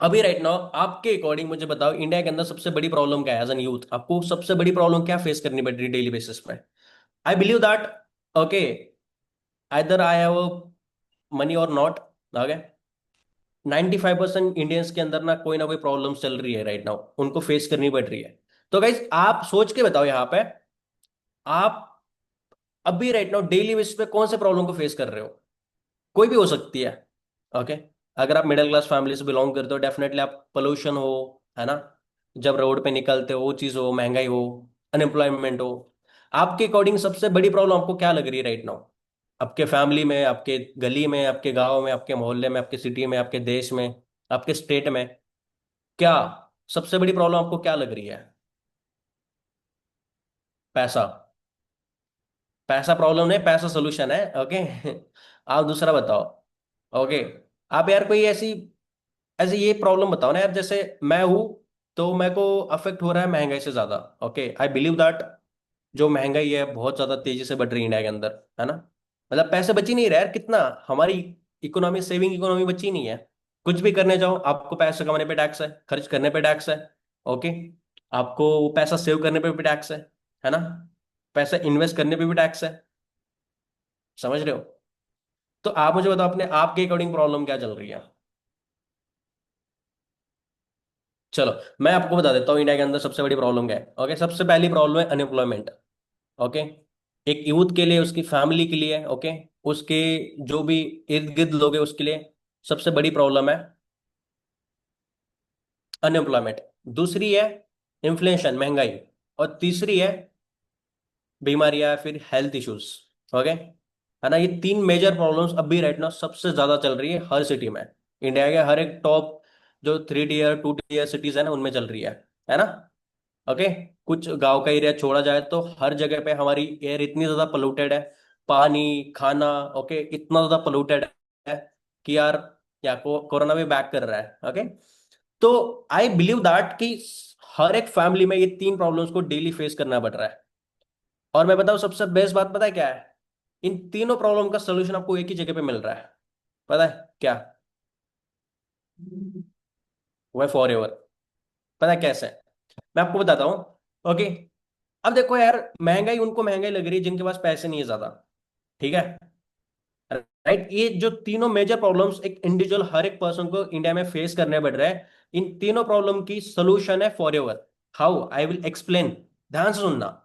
अभी राइट नाउ आपके अकॉर्डिंग मुझे बताओ, इंडिया के अंदर सबसे बड़ी प्रॉब्लम क्या है? एज एन यूथ आपको सबसे बड़ी प्रॉब्लम क्या फेस करनी पड़ रही है डेली बेसिस पे? I believe that, okay, either I have money और नॉट, ओके, 95% इंडियंस के अंदर ना कोई प्रॉब्लम चल रही है राइट नाउ, उनको फेस करनी पड़ रही है। तो गाइज आप सोच के बताओ यहाँ पे, आप अभी राइट नाउ डेली बेसिस पे कौन से प्रॉब्लम को फेस कर रहे हो? कोई भी हो सकती है, ओके। अगर आप मिडिल क्लास फैमिली से बिलोंग करते हो, डेफिनेटली आप पोल्यूशन हो, है ना, जब रोड पे निकलते हो वो चीज हो, महंगाई हो, अनएम्प्लॉयमेंट हो। आपके अकॉर्डिंग सबसे बड़ी प्रॉब्लम आपको क्या लग रही है राइट नाउ? आपके फैमिली में, आपके गली में, आपके गांव में, आपके मोहल्ले में, आपके सिटी में, आपके देश में, आपके स्टेट में, क्या सबसे बड़ी प्रॉब्लम आपको क्या लग रही है? पैसा? पैसा प्रॉब्लम नहीं, पैसा सोल्यूशन है, ओके। आप दूसरा बताओ, ओके। आप यार कोई ऐसी ऐसे ये प्रॉब्लम बताओ ना यार, जैसे मैं हूं तो मेरे को अफेक्ट हो रहा है महंगाई से ज्यादा, ओके, आई बिलीव दैट जो महंगाई है बहुत ज्यादा तेजी से बढ़ रही है इंडिया के अंदर, है ना, मतलब पैसे बच ही नहीं रहे यार, कितना हमारी इकोनॉमी, सेविंग इकोनॉमी बची नहीं है। कुछ भी करने जाओ आपको पैसे कमाने पे टैक्स है, खर्च करने पे टैक्स है, ओके, आपको पैसा सेव करने पे भी टैक्स है ना, पैसा इन्वेस्ट करने पे भी टैक्स है, समझ रहे हो? तो आप मुझे बताओ अपने आपके अकॉर्डिंग प्रॉब्लम क्या चल रही है? चलो मैं आपको बता देता हूँ इंडिया के अंदर सबसे बड़ी प्रॉब्लम क्या है, ओके। सबसे पहली प्रॉब्लम है अनएम्प्लॉयमेंट, ओके। एक यूथ के लिए, उसकी फैमिली के लिए, ओके, उसके जो भी इर्द गिर्द लोग हैं उसके लिए सबसे बड़ी प्रॉब्लम है अनएम्प्लॉयमेंट। दूसरी है इन्फ्लेशन, महंगाई। और तीसरी है बीमारियां या फिर हेल्थ इश्यूज, ओके, है ना। ये तीन मेजर प्रॉब्लम्स अभी राइट नाउ सबसे ज्यादा चल रही है हर सिटी में। इंडिया के हर एक टॉप जो 3 टीयर 2 टीयर सिटीज है ना उनमें चल रही है ना, ओके। कुछ गांव का एरिया छोड़ा जाए तो हर जगह पे हमारी एयर इतनी ज्यादा पोल्यूटेड है, पानी, खाना, ओके, इतना ज्यादा पोल्यूटेड है कि यार कोरोना भी बैक कर रहा है, ओके। तो आई बिलीव दैट कि हर एक फैमिली में ये तीन प्रॉब्लम्स को डेली फेस करना पड़ रहा है। और मैं बताऊं सबसे बेस्ट बात पता है क्या है? इन तीनों प्रॉब्लम का सोल्यूशन आपको एक ही जगह पे मिल रहा है, पता है क्या? वो है फॉर एवर। पता है कैसे? मैं आपको बताता हूँ, ओके। अब देखो यार, महंगाई उनको महंगाई लग रही है जिनके पास पैसे नहीं है ज्यादा, ठीक है, राइट। ये जो तीनों मेजर प्रॉब्लम्स एक इंडिविजुअल हर एक पर्सन को इंडिया में फेस करने पड़ रहे हैं, इन तीनों प्रॉब्लम की सोल्यूशन है for ever. How I will explain, ध्यान से सुनना।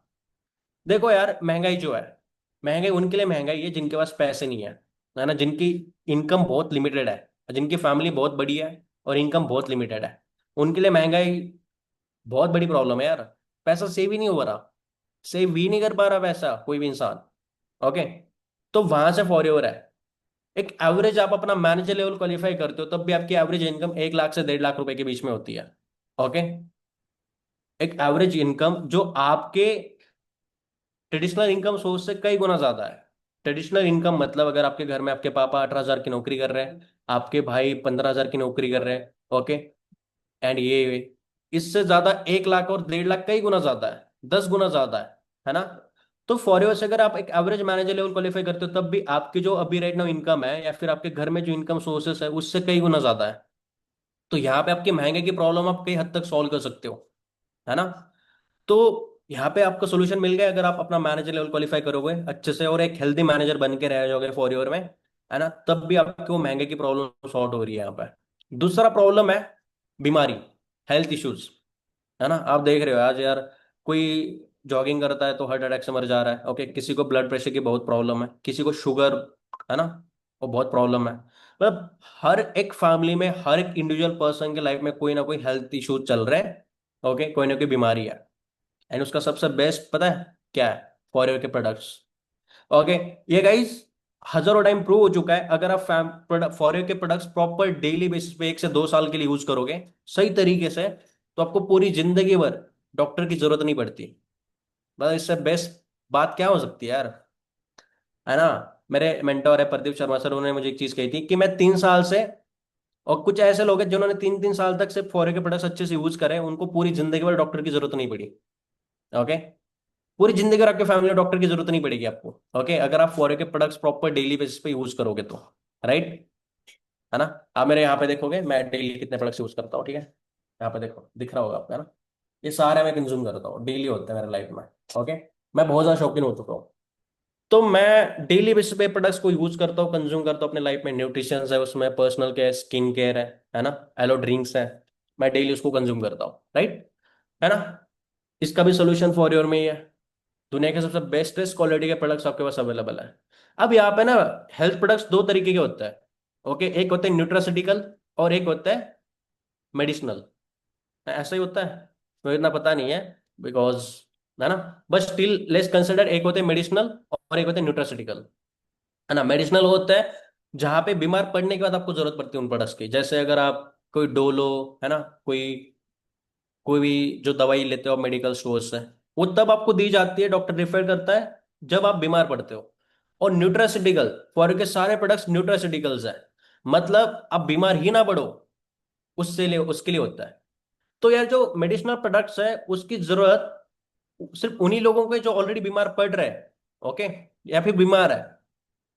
देखो यार, महंगाई जो है, महंगाई उनके लिए महंगाई है जिनके पास पैसे नहीं है ना, जिनकी इनकम बहुत लिमिटेड है, जिनकी फैमिली बहुत बड़ी है और इनकम बहुत लिमिटेड है, उनके लिए महंगाई बहुत बड़ी प्रॉब्लम है यार। पैसा सेव ही नहीं हो रहा, सेव भी नहीं कर पा रहा पैसा कोई भी इंसान, ओके। तो वहां से फॉर एवर है। एक एवरेज आप अपना मैनेजर लेवल क्वालिफाई करते हो तब भी आपकी एवरेज इनकम 1 लाख से 1.5 लाख रुपए के बीच में होती है, ओके। एक एवरेज इनकम जो आपके ट्रेडिशनल इनकम सोर्स से कई गुना ज्यादा है। ट्रेडिशनल इनकम मतलब अगर आपके घर में आपके पापा 18,000 की नौकरी कर रहे हैं, आपके भाई 15,000 की नौकरी कर रहे हैं, ओके, एंड ये इससे ज्यादा 1 लाख और 1.5 लाख कई गुना ज्यादा है, 10 गुना ज्यादा है ना। तो फॉर एवर से अगर आप एक एवरेज मैनेजर लेवल क्वालिफाई करते हो तब भी आपकी जो अभी राइट नाउ इनकम है या फिर आपके घर में जो इनकम सोर्सेस है उससे कई गुना ज्यादा है। तो यहाँ पे आपकी महंगे की प्रॉब्लम आप कई हद तक सॉल्व कर सकते हो, है ना। तो यहाँ पे आपको सोल्यूशन मिल गया अगर आप अपना मैनेजर लेवल क्वालिफाई करोगे अच्छे से और एक हेल्दी मैनेजर बन के रह जाओगे फॉर ईयर में, है ना, तब भी आपको महंगे की प्रॉब्लम सॉर्ट हो रही है यहाँ पे। दूसरा प्रॉब्लम है बीमारी, हेल्थ इश्यूज, है ना। आप देख रहे हो आज यार, कोई जॉगिंग करता है तो हार्ट अटैक से मर जा रहा है, ओके, किसी को ब्लड प्रेशर की बहुत प्रॉब्लम है, किसी को शुगर, है ना, वो बहुत प्रॉब्लम है। मतलब हर एक फैमिली में हर एक इंडिविजुअल पर्सन के लाइफ में कोई ना कोई हेल्थ इशू चल रहे हैं, ओके, कोई ना कोई बीमारी है। एंड उसका सबसे बेस्ट पता है क्या है? फॉरएवर के प्रोडक्ट्स, ओके। ये गाइस हजारों टाइम प्रूव हो चुका है, अगर आप फॉरएवर के प्रोडक्ट्स प्रॉपर डेली बेसिस पे 1 से 2 साल के लिए यूज करोगे सही तरीके से, तो आपको पूरी जिंदगी भर डॉक्टर की जरूरत नहीं पड़ती। बस इससे बेस्ट बात क्या हो सकती है यार, है ना। मेरे मेंटोर है प्रदीप शर्मा सर, उन्होंने मुझे एक चीज कही थी कि मैं 3 साल से और कुछ ऐसे लोग हैं जिन्होंने 3-3 साल तक सिर्फ फोरे के प्रोडक्ट्स अच्छे से यूज करे, उनको पूरी जिंदगी भर डॉक्टर की जरूरत नहीं पड़ी। ओके। पूरी जिंदगी भर आपके फैमिली में डॉक्टर की जरूरत नहीं पड़ेगी आपको। ओके, अगर आप फोरे के प्रोडक्ट्स प्रॉपर डेली बेसिस पे यूज करोगे तो। राइट। है ना। आप मेरे यहाँ पे देखोगे मैं डेली कितने प्रोडक्ट्स यूज करता हूँ, ठीक है। यहाँ पे देखो, दिख रहा होगा आपको, है ना। ये सारे मैं कंज्यूम करता हूँ, डेली होते हैं मेरे लाइफ में। ओके। मैं बहुत ज्यादा शौकीन हो चुका हूँ। तो मैं डेली बेसिस पे प्रोडक्ट्स को यूज करता हूँ, कंज्यूम करता हूँ अपने लाइफ में। न्यूट्रिशन है उसमें, पर्सनल केयर, स्किन केयर है ना, एलो ड्रिंक्स है। मैं डेली उसको कंज्यूम करता हूँ, राइट। है ना। इसका भी सोल्यूशन फॉर योर में ही है। दुनिया के सबसे बेस्टेस्ट क्वालिटी के प्रोडक्ट्स आपके पास अवेलेबल है। अब यहाँ पे ना, हेल्थ प्रोडक्ट्स दो तरीके के होते हैं। ओके, एक होते हैं न्यूट्रास्यूटिकल और एक होता है मेडिसिनल। ऐसा ही होता है, मुझे इतना पता नहीं है, बिकॉज, है ना। बट स्टिल लेट्स कंसिडर, एक होते हैं मेडिसिनल और एक होते हैं न्यूट्रास्यूटिकल। है ना। मेडिसिनल होता है जहां पे बीमार पड़ने के बाद आपको जरूरत पड़ती है उन प्रोडक्ट्स की। जैसे अगर आप कोई डोलो, है ना, कोई कोई भी जो दवाई लेते हो मेडिकल स्टोर से, वो तब आपको दी जाती है, डॉक्टर रिफर करता है जब आप बीमार पड़ते हो। और न्यूट्रास्यूटिकल, फॉर के सारे प्रोडक्ट्स न्यूट्रास्यूटिकल्स है, मतलब आप बीमार ही ना पड़ो, उससे लिए उसके लिए होता है। तो यार जो मेडिसिनल प्रोडक्ट्स है उसकी जरूरत सिर्फ उन्हीं लोगों को है जो ऑलरेडी बीमार पड़ रहे हैं। ओके। या फिर बीमार है।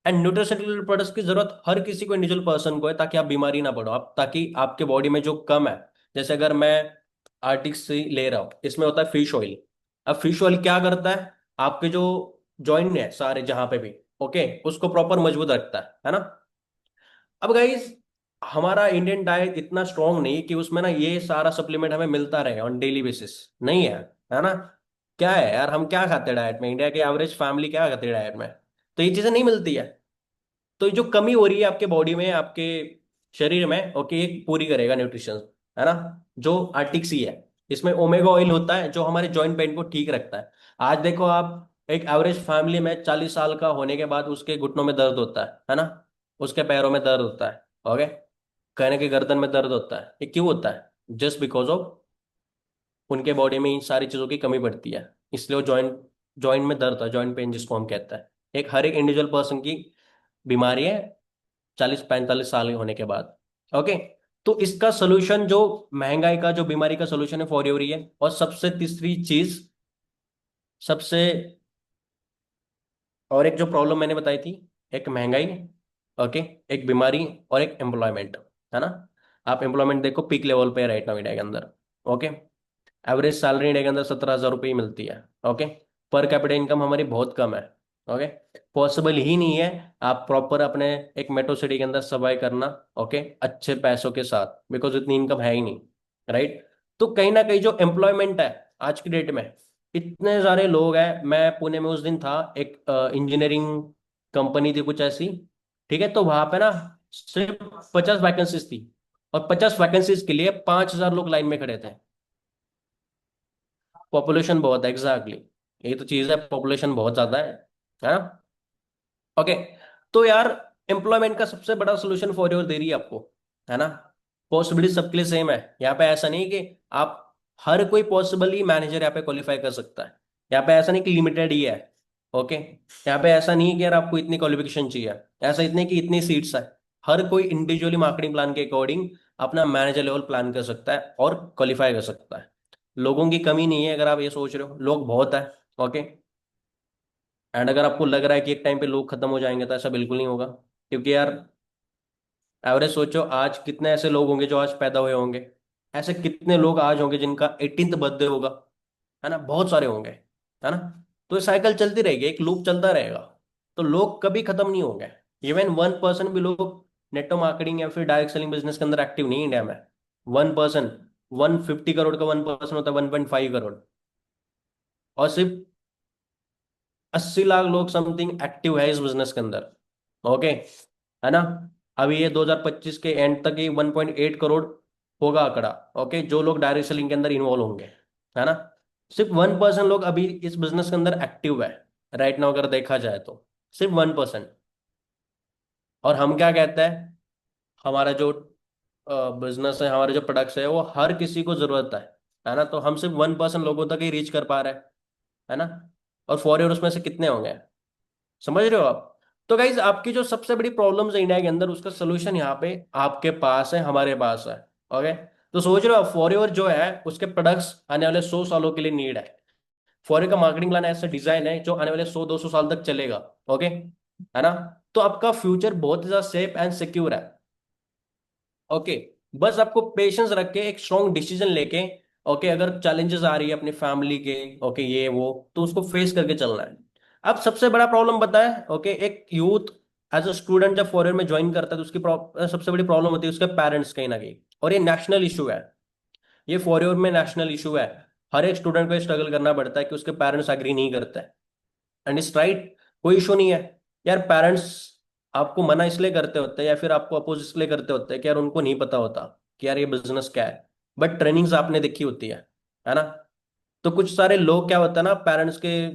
एंड न्यूट्रास्यूटिकल प्रोडक्ट्स की जरूरत हर किसी को, इंडिविजुअल पर्सन को है, ताकि आप बीमारी ना पड़ो, आप ताकि आपके बॉडी में जो कम है। जैसे अगर मैं आर्टिक्स से ले रहा हूँ, इसमें होता है फिश ऑयल। अब फिश ऑयल क्या करता है, आपके जो जॉइंट है सारे जहां पे भी, ओके, उसको प्रॉपर मजबूत रखता है ना। अब गाइस, हमारा इंडियन डाइट इतना स्ट्रांग नहीं कि उसमें ना ये सारा सप्लीमेंट हमें मिलता रहे ऑन डेली बेसिस। नहीं है। है ना। क्या है यार, हम क्या खाते हैं डाइट में, इंडिया के एवरेज फैमिली क्या खाती है डाइट में, तो ये चीजें नहीं मिलती है। तो ये जो कमी हो रही है आपके बॉडी में, आपके शरीर में, ओके, ये पूरी करेगा न्यूट्रिशन। है ना। जो आर्टिक्सी है, इसमें ओमेगा ऑयल होता है जो हमारे जॉइंट पेन को ठीक रखता है। आज देखो आप, एक एवरेज फैमिली में 40 साल का होने के बाद उसके घुटनों में दर्द होता है ना, उसके पैरों में दर्द होता है। ओके। कहने के गर्दन में दर्द होता है, ये क्यों होता है? जस्ट बिकॉज ऑफ उनके बॉडी में इन सारी चीजों की कमी पड़ती है। इसलिए वो जॉइंट जॉइंट में दर्द है, जॉइंट पेन जिसको हम कहते हैं। एक हर एक इंडिविजुअल पर्सन की बीमारी है 40-45 साल होने के बाद। ओके। तो इसका सोल्यूशन जो महंगाई का, जो बीमारी का सोल्यूशन है, फॉर एवरी है। और सबसे तीसरी चीज, सबसे, और एक जो प्रॉब्लम मैंने बताई थी, एक महंगाई, ओके, एक बीमारी, और एक एम्प्लॉयमेंट। है ना। आप एम्प्लॉयमेंट देखो, पीक लेवल पे है राइट नाउ इंडिया के अंदर। ओके। एवरेज सैलरी इंडिया के अंदर 17,000 रुपये ही मिलती है। ओके। पर कैपिटा इनकम हमारी बहुत कम है। ओके। पॉसिबल ही नहीं है आप प्रॉपर अपने एक मेट्रो सिटी के अंदर सर्वाइव करना, ओके, अच्छे पैसों के साथ, बिकॉज इतनी इनकम है ही नहीं। राइट। तो कहीं ना कहीं जो एम्प्लॉयमेंट है आज की डेट में, इतने सारे लोग हैं। मैं पुणे में उस दिन था, एक इंजीनियरिंग कंपनी थी कुछ ऐसी, ठीक है। तो वहां पे ना सिर्फ 50 वैकेंसीज थी, और 50 वैकेंसीज के लिए 5,000 लोग लाइन में खड़े थे। पॉपुलेशन बहुत है, एग्जैक्टली। ये तो चीज है, पॉपुलेशन बहुत ज्यादा है ना। ओके। तो यार, एम्प्लॉयमेंट का सबसे बड़ा सोल्यूशन फॉर योर दे रही है आपको, है ना। पॉसिबिलिटी सबके लिए सेम है। यहाँ पे ऐसा नहीं कि आप, हर कोई पॉसिबली मैनेजर यहाँ पे क्वालिफाई कर सकता है। यहाँ पे ऐसा नहीं कि लिमिटेड ही है। ओके। यहाँ पे ऐसा नहीं है कि यार आपको इतनी क्वालिफिकेशन चाहिए, ऐसा इतने कि इतनी सीट्स है। हर कोई इंडिविजुअली मार्केटिंग प्लान के अकॉर्डिंग अपना मैनेजर लेवल प्लान कर सकता है और क्वालिफाई कर सकता है। लोगों की कमी नहीं है, अगर आप ये सोच रहे हो, लोग बहुत है। ओके। एंड अगर आपको लग रहा है कि एक टाइम पे लोग खत्म हो जाएंगे, तो ऐसा बिल्कुल नहीं होगा। क्योंकि यार, एवरेज सोचो, आज कितने ऐसे लोग होंगे जो आज पैदा हुए होंगे, ऐसे कितने लोग आज होंगे जिनका 18th बर्थडे होगा, है ना, बहुत सारे होंगे। है ना। तो ये साइकिल चलती रहेगी, एक लूप चलता रहेगा। तो लोग कभी खत्म नहीं होंगे। इवन 1% भी लोग नेटो मार्केटिंग या फिर डायरेक्ट सेलिंग बिजनेस के अंदर एक्टिव नहीं है इंडिया में। 1%। 150 करोड़ का 1% होता है 1.5 करोड़। और सिर्फ 80 लाख लोग समथिंग एक्टिव है इस बिजनेस के अंदर। ओके। है ना। अभी ये 2025 के एंड तक ये 1.8 करोड़ होगा आंकड़ा। ओके, जो लोग डायरेक्ट सेलिंग के अंदर इन्वॉल्व होंगे। है ना। सिर्फ 1% लोग अभी इस बिजनेस के अंदर एक्टिव है, राइट नाउ, अगर देखा जाए तो सिर्फ 1%। और हम क्या कहते हैं, हमारा जो बिजनेस है, हमारे जो प्रोडक्ट्स है, वो हर किसी को जरूरत है ना। तो हम सिर्फ 1% लोगों तक ही रीच कर पा रहे हैं, है ना। और फॉर ईयर उसमें से कितने होंगे, समझ रहे हो आप? तो गाइज आपकी जो सबसे बड़ी प्रॉब्लम्स है इंडिया के अंदर, उसका सोल्यूशन यहाँ पे आपके पास है, हमारे पास है। ओके। तो सोच रहे हो फॉरएवर जो है उसके प्रोडक्ट्स आने वाले 100 सालों के लिए नीड है। फॉरएवर का मार्केटिंग प्लान ऐसा डिजाइन है जो आने वाले 100-200 साल तक चलेगा। ओके है ना। तो आपका फ्यूचर बहुत ही ज्यादा सेफ एंड सिक्योर है। ओके। बस आपको पेशेंस रख के एक स्ट्रॉन्ग डिसीजन लेके, ओके, अगर चैलेंजेस आ रही है अपनी फैमिली के, ओके, ये वो, तो उसको फेस करके चलना है। अब सबसे बड़ा प्रॉब्लम बताए, ओके, एक यूथ एज अ स्टूडेंट जब फॉरेन में ज्वाइन करता है तो उसकी सबसे बड़ी प्रॉब्लम होती है उसके पेरेंट्स कहीं ना कहीं। और ये नेशनल इशू है। ये फॉरेन में नेशनल इशू है। हर एक स्टूडेंट को स्ट्रगल करना पड़ता है कि उसके पेरेंट्स एग्री नहीं करते। And it's right. कोई इशू नहीं है। यार पेरेंट्स आपको मना इसलिए करते होते हैं या फिर आपको अपोज इसलिए करते होते हैं कि यार उनको नहीं पता होता कि यार ये बिजनेस क्या है। बट ट्रेनिंग्स आपने देखी होती है ना। तो कुछ सारे लोग क्या होता है ना, पेरेंट्स के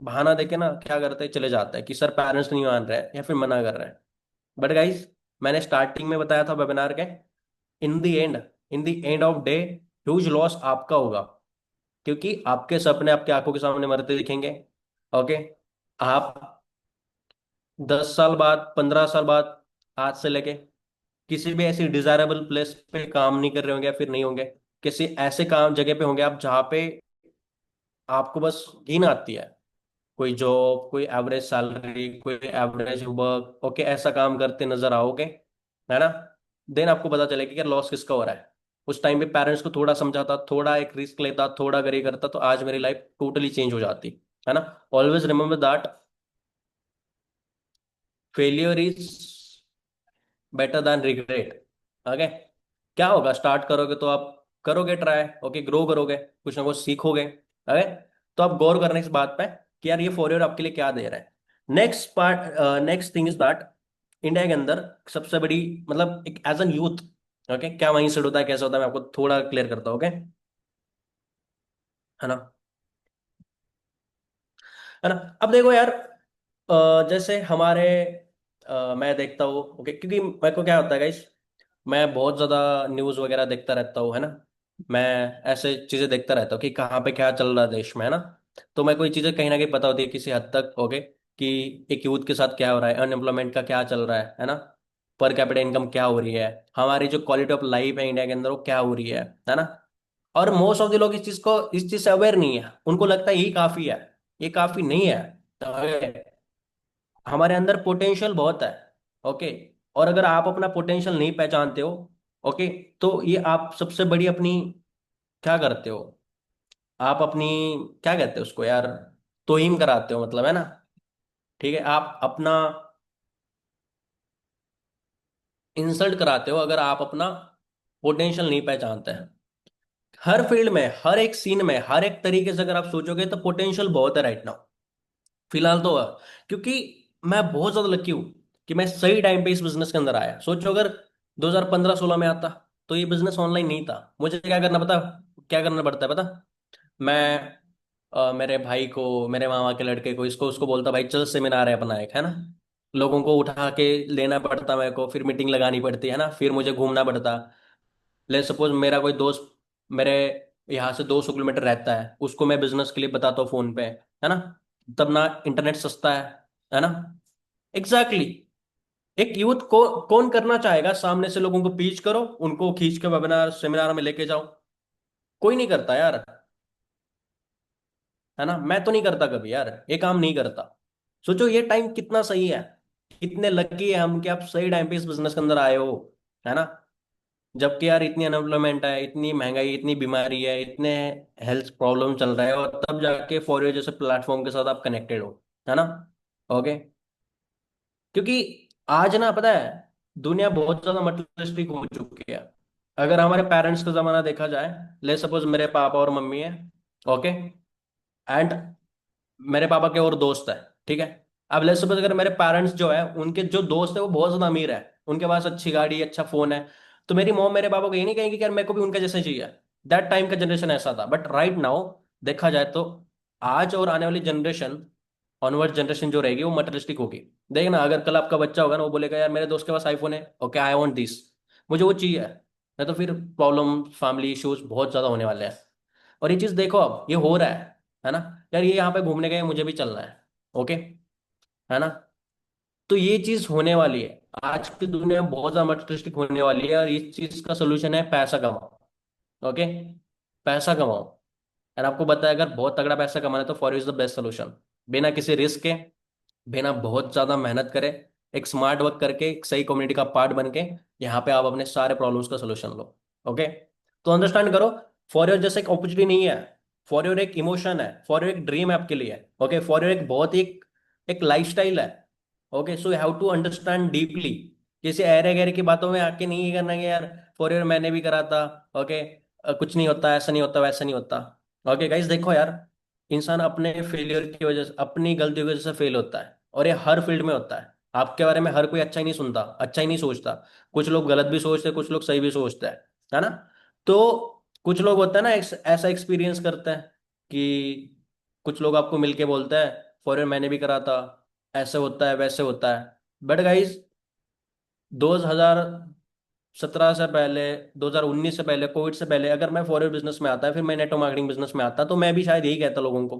बहाना देके ना क्या करते हैं, चले जाते हैं कि सर पेरेंट्स नहीं मान रहे हैं या फिर मना कर रहे हैं। बट गाइज, मैंने स्टार्टिंग में बताया था वेबिनार के, in the end of day huge loss आपका होगा। क्योंकि आपके सपने आपके आंखों के सामने मरते दिखेंगे। ओके। आप 10 साल बाद, 15 साल बाद, आज से लेके किसी भी ऐसी डिजायरेबल प्लेस पे काम नहीं कर रहे होंगे या फिर नहीं होंगे। किसी ऐसे काम जगह पे होंगे आप जहाँ पे आपको बस घिन आती है। कोई जॉब, कोई एवरेज सैलरी, कोई एवरेज वर्क, ओके, ऐसा काम करते नजर आओगे, है ना। देन आपको पता चलेगा कि यार लॉस किसका हो रहा है। उस टाइम पे पेरेंट्स को थोड़ा समझाता, थोड़ा एक रिस्क लेता, थोड़ा अगर ये करता तो आज मेरी लाइफ टोटली चेंज हो जाती, है ना। Always remember that failure is better than regret. Okay. क्या होगा, स्टार्ट करोगे तो आप करोगे ट्राई, ओके, ग्रो करोगे, कुछ ना कुछ सीखोगे। ओके। तो आप गौर करने इस बात पे कि यार ये फॉरएवर आपके लिए क्या दे रहा है। Next thing is that India के अंदर सबसे बड़ी, मतलब एक एज एन यूथ, ओके, क्या माइंड सेट होता है, कैसा होता है, मैं आपको थोड़ा क्लियर करता हूँ। ओके है ना। है ना। अब देखो यार, जैसे हमारे मैं देखता हूँ, ओके, क्योंकि मेरे को क्या होता है गाइस, मैं बहुत ज्यादा न्यूज वगैरह देखता रहता हूँ, है ना। मैं ऐसे चीजें देखता रहता हूँ कि कहाँ पे क्या चल रहा है देश में, है ना। तो मैं कोई चीजें कहीं ना कहीं पता होती है किसी हद तक, ओके, कि एक यूथ के साथ क्या हो रहा है, अनएम्प्लॉयमेंट का क्या चल रहा है ना। पर कैपिटा इनकम क्या हो रही है, हमारी जो क्वालिटी ऑफ लाइफ है इंडिया के अंदर वो क्या हो रही है ना। और मोस्ट ऑफ द लोग इस चीज से अवेयर नहीं है, उनको लगता है यही काफी है। ये काफी नहीं है। तो हमारे अंदर पोटेंशियल बहुत है। ओके। और अगर आप अपना पोटेंशियल नहीं पहचानते हो, ओके, तो ये आप सबसे बड़ी अपनी क्या करते हो, आप अपनी क्या कहते हो उसको यार, तोहीम कराते हो, मतलब, है ना। ठीक है, आप अपना इंसल्ट कराते हो अगर आप अपना पोटेंशियल नहीं पहचानते हैं। हर फील्ड में, हर एक सीन में, हर एक तरीके से अगर आप सोचोगे तो पोटेंशियल बहुत है राइट नाउ, फिलहाल तो है। क्योंकि मैं बहुत ज्यादा लकी हूं कि मैं सही टाइम पे इस बिजनेस के अंदर आया। सोचो अगर 2015-16 में आता तो ये बिजनेस ऑनलाइन नहीं था। मुझे क्या करना पता, क्या करना पड़ता है पता। मैं मेरे भाई को, मेरे मामा के लड़के को, इसको उसको बोलता भाई चल सेमिनार है अपना एक, है ना। लोगों को उठा के लेना पड़ता मेरे को, फिर मीटिंग लगानी पड़ती है ना, फिर मुझे घूमना पड़ता। ले सपोज मेरा कोई दोस्त मेरे यहाँ से 200 किलोमीटर रहता है, उसको मैं बिजनेस के लिए बताता हूँ फोन पे, है ना। तब ना इंटरनेट सस्ता है ना। Exactly exactly। एक यूथ को कौन करना चाहेगा सामने से लोगों को पीच करो, उनको खींच के वेबिनार सेमिनार में लेके जाओ। कोई नहीं करता यार, है ना। मैं तो नहीं करता कभी यार, ये काम नहीं करता। सोचो ये टाइम कितना सही है, कितने लकी है हम कि आप सही टाइम पे इस बिजनेस के अंदर आए हो, है ना। जबकि यार इतनी अनएम्प्लॉयमेंट है, इतनी महंगाई, इतनी बीमारी है, इतने हेल्थ प्रॉब्लम चल रहे हैं, और तब जाके फॉर यू जैसे प्लेटफॉर्म के साथ आप कनेक्टेड हो, है ना। ओके। क्योंकि आज ना पता है दुनिया बहुत ज्यादा मटेरियलिस्टिक हो चुकी है। अगर हमारे पेरेंट्स का जमाना देखा जाए, ले सपोज मेरे पापा और मम्मी है, ओके, एंड मेरे पापा के और दोस्त है, ठीक है। अब लेट्स सपोज अगर मेरे पेरेंट्स जो है उनके जो दोस्त है वो बहुत ज्यादा अमीर है, उनके पास अच्छी गाड़ी, अच्छा फोन है, तो मेरी मॉम मेरे पापा को ये नहीं कहेंगे कि यार मेरे को भी उनके जैसे चाहिए। दैट टाइम का जनरेशन ऐसा था। बट राइट नाउ देखा जाए तो आज और आने वाली जनरेशन, ऑनवर्ड जनरेशन जो रहेगी वो मटेरियलिस्टिक होगी। देखना अगर कल आपका बच्चा होगा ना, वो बोलेगा यार मेरे दोस्त के पास आईफोन है, ओके आई वांट दिस, मुझे वो चाहिए। नहीं तो फिर प्रॉब्लम, फैमिली इश्यूज बहुत ज्यादा होने वाले हैं। और ये चीज देखो अब ये हो रहा है ना। यार ये यहाँ पे घूमने गए, मुझे भी चलना है, ओके, है ना। तो ये चीज होने वाली है, आज की दुनिया में बहुत ज्यादा मटेरियलिस्टिक होने वाली है, और इस चीज का सोल्यूशन है पैसा कमाओ। ओके, पैसा कमाओ। और आपको पता है अगर बहुत तगड़ा पैसा कमाना है तो for is the best solution. बिना किसी रिस्क के, बिना बहुत ज्यादा मेहनत करे, एक स्मार्ट वर्क करके, एक सही कम्युनिटी का पार्ट बन के, यहाँ पे आप अपने सारे प्रॉब्लम्स का सोल्यूशन लो। ओके, तो अंडरस्टैंड करो, फॉर योर जैसे एक अपॉर्चुनिटी नहीं है, फॉर योर एक इमोशन है, फॉर योर एक ड्रीम है आपके लिए। ओके, फॉर योर एक बहुत ही एक लाइफस्टाइल है। Okay, so you have to understand deeply. किसी अरे गहरे की बातों में आके नहीं करना कि यार फॉर योर मैंने भी करा था। ओके, कुछ नहीं होता, ऐसा नहीं होता, वैसा नहीं होता। ओके गाइस, देखो यार, इंसान अपने फेलियर की वजह से, अपनी गलतियों की वजह से फेल होता है, और ये हर फील्ड में होता है। आपके बारे में हर कोई अच्छा ही नहीं सुनता, अच्छा ही नहीं सोचता। कुछ लोग गलत भी सोचते हैं, कुछ लोग सही भी सोचते हैं, है ना। तो कुछ लोग होता है ना, ऐसा एक्सपीरियंस करते हैं कि कुछ लोग आपको मिलके बोलते हैं फॉर मैंने भी करा था, ऐसे होता है वैसे होता है। बट गाइज, 2017 से पहले, 2019 से पहले, कोविड से पहले, अगर मैं फॉरेन बिजनेस में आता, फिर मैं नेटवर्क मार्केटिंग बिजनेस में आता, तो मैं भी शायद यही कहता लोगों को,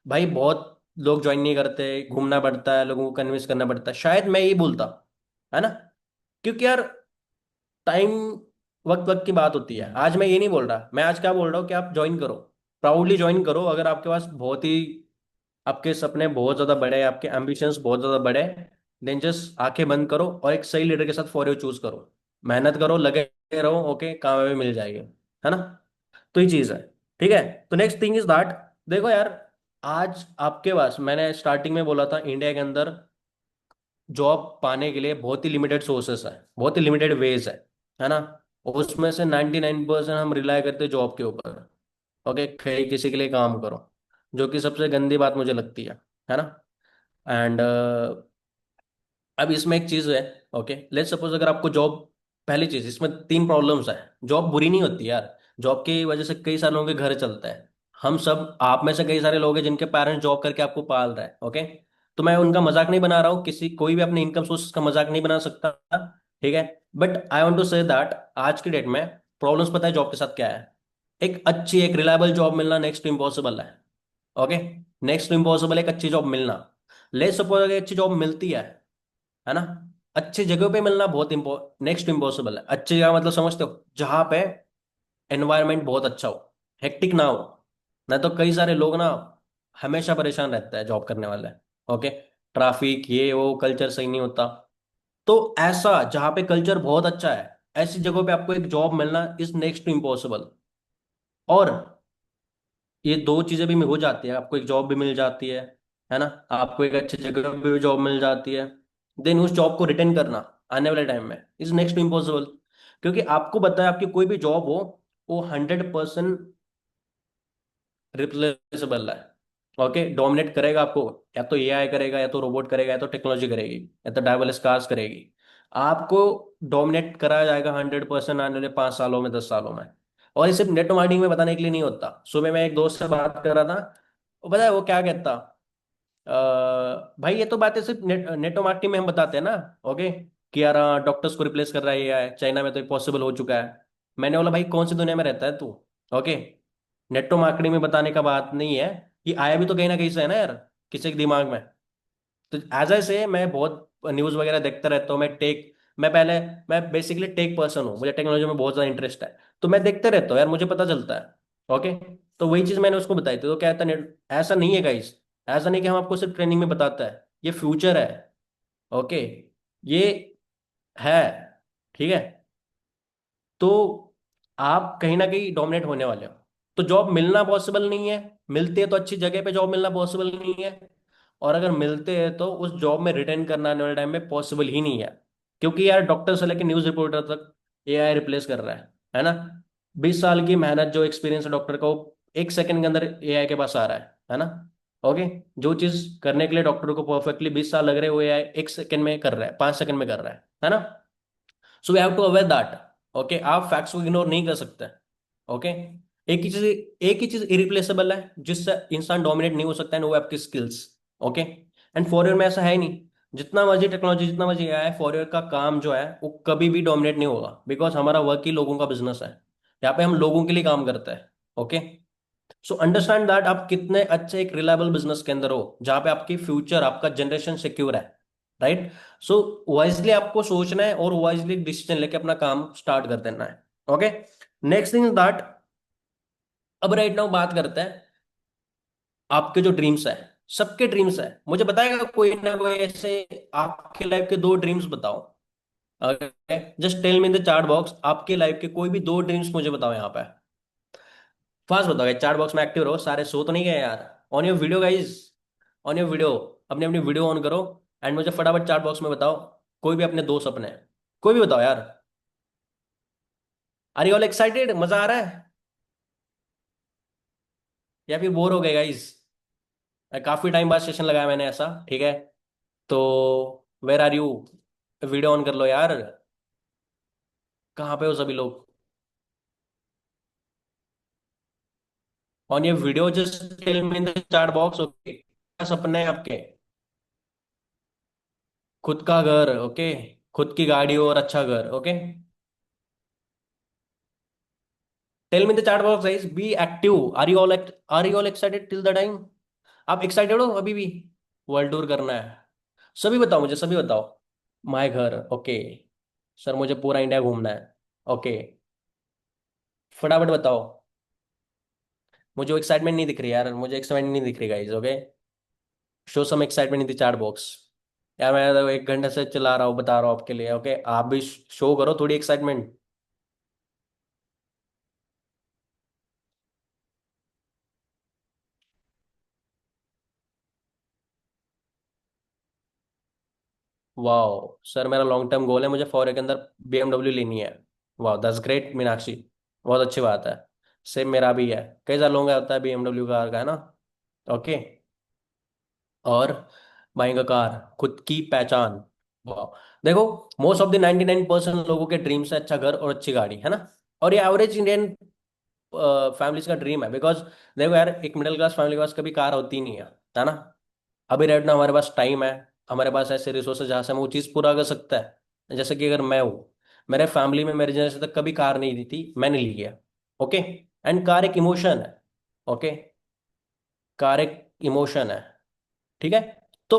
भाई बहुत लोग ज्वाइन नहीं करते, घूमना पड़ता है, लोगों को कन्विंस करना पड़ता है, शायद मैं यही बोलता, है ना। क्योंकि यार टाइम, वक्त वक्त की बात होती है। आज मैं ये नहीं बोल रहा, मैं आज क्या बोल रहा हूँ कि आप ज्वाइन करो, प्राउडली ज्वाइन करो। अगर आपके पास बहुत ही, आपके सपने बहुत ज्यादा बड़े हैं, आपके एम्बिशंस बहुत ज्यादा बड़े हैं, देन जस्ट आंखें बंद करो और एक सही लीडर के साथ फॉर यू चूज करो। मेहनत करो, लगे रहो, ओके, कामयाबी मिल जाएगी, है ना। तो ये चीज है, ठीक है। तो नेक्स्ट थिंग इज दैट, देखो यार, आज आपके पास, मैंने स्टार्टिंग में बोला था, इंडिया के अंदर जॉब पाने के लिए बहुत ही लिमिटेड सोर्सेस है, बहुत ही लिमिटेड वेज है ना। और उसमें से 99% हम रिलाय करते हैं जॉब के ऊपर। ओके, कहीं किसी के लिए काम करो, जो कि सबसे गंदी बात मुझे लगती है ना। एंड अब इसमें एक चीज है, ओके, लेट्स सपोज अगर आपको जॉब, पहली चीज इसमें तीन प्रॉब्लम्स है। जॉब बुरी नहीं होती यार, जॉब की वजह से कई सारे लोगों के घर चलता है। हम सब, आप में से कई सारे लोग हैं जिनके पेरेंट्स जॉब करके आपको पाल रहे हैं, ओके। तो मैं उनका मजाक नहीं बना रहा हूँ, किसी कोई भी अपने इनकम सोर्स का मजाक नहीं बना सकता, ठीक है। But I want to say that आज की डेट में प्रॉब्लम्स पता है जॉब के साथ क्या है। एक अच्छी, एक रिलायबल जॉब मिलना नेक्स्ट टू इम्पॉसिबल है। ओके, नेक्स्ट टू इम्पॉसिबल एक अच्छी जॉब मिलना। ले सपोज अगर अच्छी जॉब मिलती है ना, अच्छी जगह पे मिलना बहुत नेक्स्ट इम्पॉसिबल है। अच्छी जगह मतलब समझते हो, जहां पे एनवायरनमेंट बहुत अच्छा हो, हेक्टिक ना हो। नहीं तो कई सारे लोग ना हमेशा परेशान रहता है जॉब करने वाले, ओके, ट्रैफिक ये वो, कल्चर सही नहीं होता। तो ऐसा जहां पे कल्चर बहुत अच्छा है, ऐसी जगह पे आपको एक जॉब मिलना इज नेक्स्ट टू इम्पॉसिबल। और ये दो चीजें भी हो जाती है, आपको एक जॉब भी मिल जाती है ना, आपको एक अच्छी जगह पे भी जॉब मिल जाती है, देन उस जॉब को रिटेन करना आने वाले टाइम में इज नेक्स्ट टू इम्पॉसिबल। क्योंकि आपको पता है आपकी कोई भी जॉब हो, वो 100% रिप्लेसेबल है। ओके, डोमिनेट करेगा आपको, या तो एआई करेगा, या तो रोबोट करेगा, या तो टेक्नोलॉजी करेगी, या तो डाइवरलेस कार्स करेगी। आपको डोमिनेट करा जाएगा 100% आने वाले 5 सालों में, 10 सालों में। और ये सिर्फ नेट मार्केटिंग में बताने के लिए नहीं होता। सुबह मैं एक दोस्त से बात कर रहा था, वो पता है वो क्या कहता, भाई ये तो बातें सिर्फ नेटो मार्केटिंग में हम बताते हैं ना, ओके, कि यार डॉक्टर्स को रिप्लेस कर रहा है ये है, चाइना में तो पॉसिबल हो चुका है। मैंने बोला भाई कौन सी दुनिया में रहता है तू। ओके, नेटो मार्केटिंग में बताने का बात नहीं है, कि आया भी तो कहीं ना कहीं से है ना यार, किसी के दिमाग में। तो एज आई से मैं बहुत न्यूज़ वगैरह देखता रहता हूँ, मैं बेसिकली टेक पर्सन हूँ, मुझे टेक्नोलॉजी में बहुत ज़्यादा इंटरेस्ट है। तो मैं देखते रहता हूँ यार, मुझे पता चलता है। ओके, तो वही चीज़ मैंने उसको बताई थी, तो कहता है ऐसा नहीं है गाइस, ऐसा नहीं कि हम आपको सिर्फ ट्रेनिंग में बताता है, ये फ्यूचर है। ओके, ये है, ठीक है। तो आप कहीं ना कहीं डोमिनेट होने वाले हो। तो जॉब मिलना पॉसिबल नहीं है, मिलती है तो अच्छी जगह पे जॉब मिलना पॉसिबल नहीं है। और अगर मिलते हैं तो उस जॉब में रिटेन करना आने वाले टाइम में पॉसिबल ही नहीं है। क्योंकि यार डॉक्टर से लेकर न्यूज रिपोर्टर तक एआई रिप्लेस कर रहा है ना। 20 साल की मेहनत, जो एक्सपीरियंस है डॉक्टर का, वो 1 सेकंड के अंदर एआई के पास आ रहा है ना। ओके, जो चीज करने के लिए डॉक्टर को परफेक्टली 20 साल लग रहे हैं, वो एआई 1 सेकंड में कर रहा है, 5 सेकंड में कर रहा है ना। So we have to aware that. Okay, आप फैक्ट्स को इग्नोर नहीं कर सकते। ओके, एक ही चीज इरिप्लेसेबल है जिससे इंसान डोमिनेट नहीं हो सकता है, वो है आपकी स्किल्स। ओके, एंड फॉरइयर में ऐसा है ही नहीं। जितना मर्जी टेक्नोलॉजी, जितना मर्जी आया है, फॉरइयर का काम जो है वो कभी भी डोमिनेट नहीं होगा, बिकॉज हमारा वर्क ही लोगों का बिजनेस है। यहाँ पे हम लोगों के लिए काम करते हैं। ओके, सो अंडरस्टैंड दैट आप कितने अच्छे एक रिलायबल बिजनेस के अंदर हो, जहाँ पे आपकी फ्यूचर, आपका जनरेशन सिक्योर है। राइट। सो वाइजली आपको सोचना है और वाइजली डिसीजन लेके अपना काम स्टार्ट कर देना है। ओके। नेक्स्ट थिंग दैट, अब राइट नाउ बात करते हैं आपके जो ड्रीम्स है। सबके ड्रीम्स है, मुझे बताएगा कोई ना कोई ऐसे आपके लाइफ के दो ड्रीम्स बताओ। Just tell me in the chat box, आपके लाइफ के कोई भी दो ड्रीम्स मुझे बताओ यहाँ पे। फास्ट बताओ, चैट बॉक्स में एक्टिव रहो, सारे सो तो नहीं गए यार। On your video guys, on your video, अपनी अपनी वीडियो ऑन करो एंड मुझे फटाफट चैट बॉक्स में बताओ कोई भी अपने दो सपने हैं। कोई भी बताओ यार। आर यू ऑल एक्साइटेड, मजा आ रहा है या फिर बोर हो गए गाइज? काफी टाइम बाद सेशन लगाया मैंने ऐसा, ठीक है। तो where are you, video on कर लो यार। कहाँ पे हो सभी लोग? On your video, just tell me in the chat box. Okay, क्या सपने हैं आपके? खुद का घर, ओके। खुद की गाड़ी और अच्छा घर, okay. Tell me the chat box guys, be active. Are you all excited till the time? आप एक्साइटेड हो अभी भी? वर्ल्ड टूर करना है? सभी बताओ, मुझे सभी बताओ। माय घर, ओके। सर मुझे पूरा इंडिया घूमना है, ओके। फटाफट बताओ। मुझे एक्साइटमेंट नहीं दिख रही यार, मुझे एक्साइटमेंट नहीं दिख रही guys, okay. Show some excitement in the chat box. यार मैं तो 1 घंटे से चला रहा हूँ, बता रहा हूँ आपके लिए, ओके। आप भी शो करो थोड़ी एक्साइटमेंट। वाह सर, मेरा लॉन्ग टर्म गोल है, मुझे फॉर के अंदर BMW लेनी है। वाह दैट्स ग्रेट मीनाक्षी, बहुत अच्छी बात है। सेम मेरा भी है, कई साल लोगों का होता है BMW का है ना। ओके। और बाइंग अ कार, खुद की पहचान। वाह। देखो, मोस्ट ऑफ द 99% लोगों के ड्रीम्स है अच्छा घर और अच्छी गाड़ी, है ना। और ये एवरेज इंडियन फैमिलीज का ड्रीम है, बिकॉज देखो यार, एक मिडिल क्लास फैमिली के पास कभी कार होती नहीं है ना। अभी राइट ना हमारे पास टाइम है, हमारे पास ऐसे रिसोर्सेज जहाँ से हम वो चीज़ पूरा कर सकता है। जैसे कि अगर मैं हूँ, मेरे फैमिली में मेरे जनरेशन तक कभी कार नहीं दी थी, मैंने ली है। ओके। एंड कार एक इमोशन है, ओके। कार एक इमोशन है, ठीक है। तो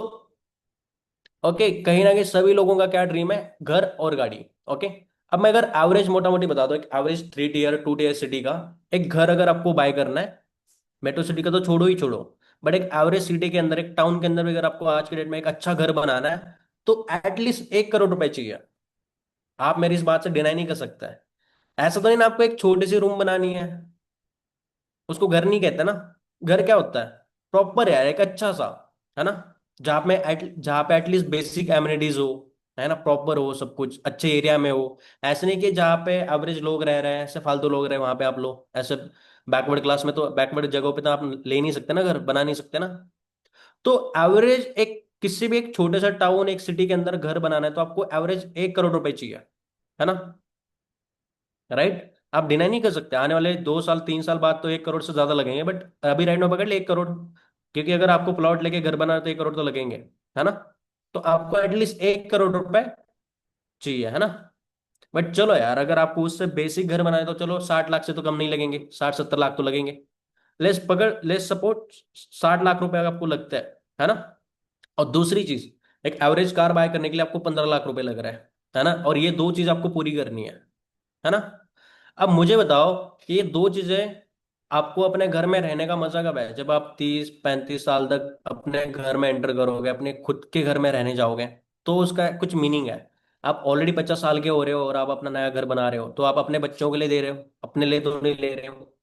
ओके, कहीं ना कहीं सभी लोगों का क्या ड्रीम है, घर और गाड़ी। ओके। अब मैं अगर एवरेज मोटा मोटी बता दूं, एक एवरेज 3 टीयर 2 टीयर सिटी का एक घर अगर आपको बाय करना है, मेट्रो सिटी का तो छोड़ो ही छोड़ो, बट एक एवरेज सिटी के अंदर, एक टाउन के अंदर भी अगर आपको आज के डेट में एक अच्छा घर बनाना है, तो एटलीस्ट 1 करोड़ रुपए चाहिए। आप मेरी इस बात से डिनाई नहीं कर सकता है। ऐसा तो नहीं ना आपको एक छोटी सी रूम बनानी है, उसको घर नहीं कहते ना। घर क्या होता है? प्रॉपर यार, एक अच्छा सा, है ना। जहाँ पे एटलीस्ट बेसिक एमिनिटीज हो, है ना, प्रॉपर हो, सब कुछ अच्छे एरिया में हो। ऐसे नहीं कि जहाँ पे एवरेज लोग रह रहे हैं, ऐसे फालतू लोग रहे हैं वहां पे आप लोग ऐसे बैकवर्ड क्लास में, तो बैकवर्ड जगहों पे तो आप ले नहीं सकते ना, घर बना नहीं सकते ना। तो एवरेज एक किसी भी एक छोटे सा टाउन, एक सिटी के अंदर घर बनाना है तो आपको एवरेज 1 करोड़ रुपए चाहिए, है ना। राइट। आप डिनाई नहीं कर सकते, आने वाले 2 साल 3 साल बाद तो 1 करोड़ से ज्यादा लगेंगे, बट अभी राइट में पकड़ ले 1 करोड़, क्योंकि अगर आपको प्लॉट लेके घर बनाना है तो 1 करोड़ तो लगेंगे, है ना। तो आपको एटलीस्ट 1 करोड़ रुपए चाहिए, है ना। बट चलो यार, अगर आपको उससे बेसिक घर बनाए तो चलो 60 लाख से तो कम नहीं लगेंगे, 60 70 लाख तो लगेंगे। लेस सपोर्ट 60 लाख रुपए अगर आपको लगता है ना। और दूसरी चीज, एक एवरेज कार बाय करने के लिए आपको 15 लाख रुपए लग रहा है ना। और ये दो चीज आपको पूरी करनी है ना। अब मुझे बताओ कि ये दो चीजें आपको अपने घर में रहने का मजा कब है? जब आप 30 35 साल तक अपने घर में एंटर करोगे, अपने खुद के घर में रहने जाओगे, तो उसका कुछ मीनिंग है। आप ऑलरेडी 50 साल के हो रहे हो और आप अपना नया घर बना रहे हो, तो आप अपने बच्चों के लिए दे रहे हो, अपने लिए तो नहीं ले रहे हो।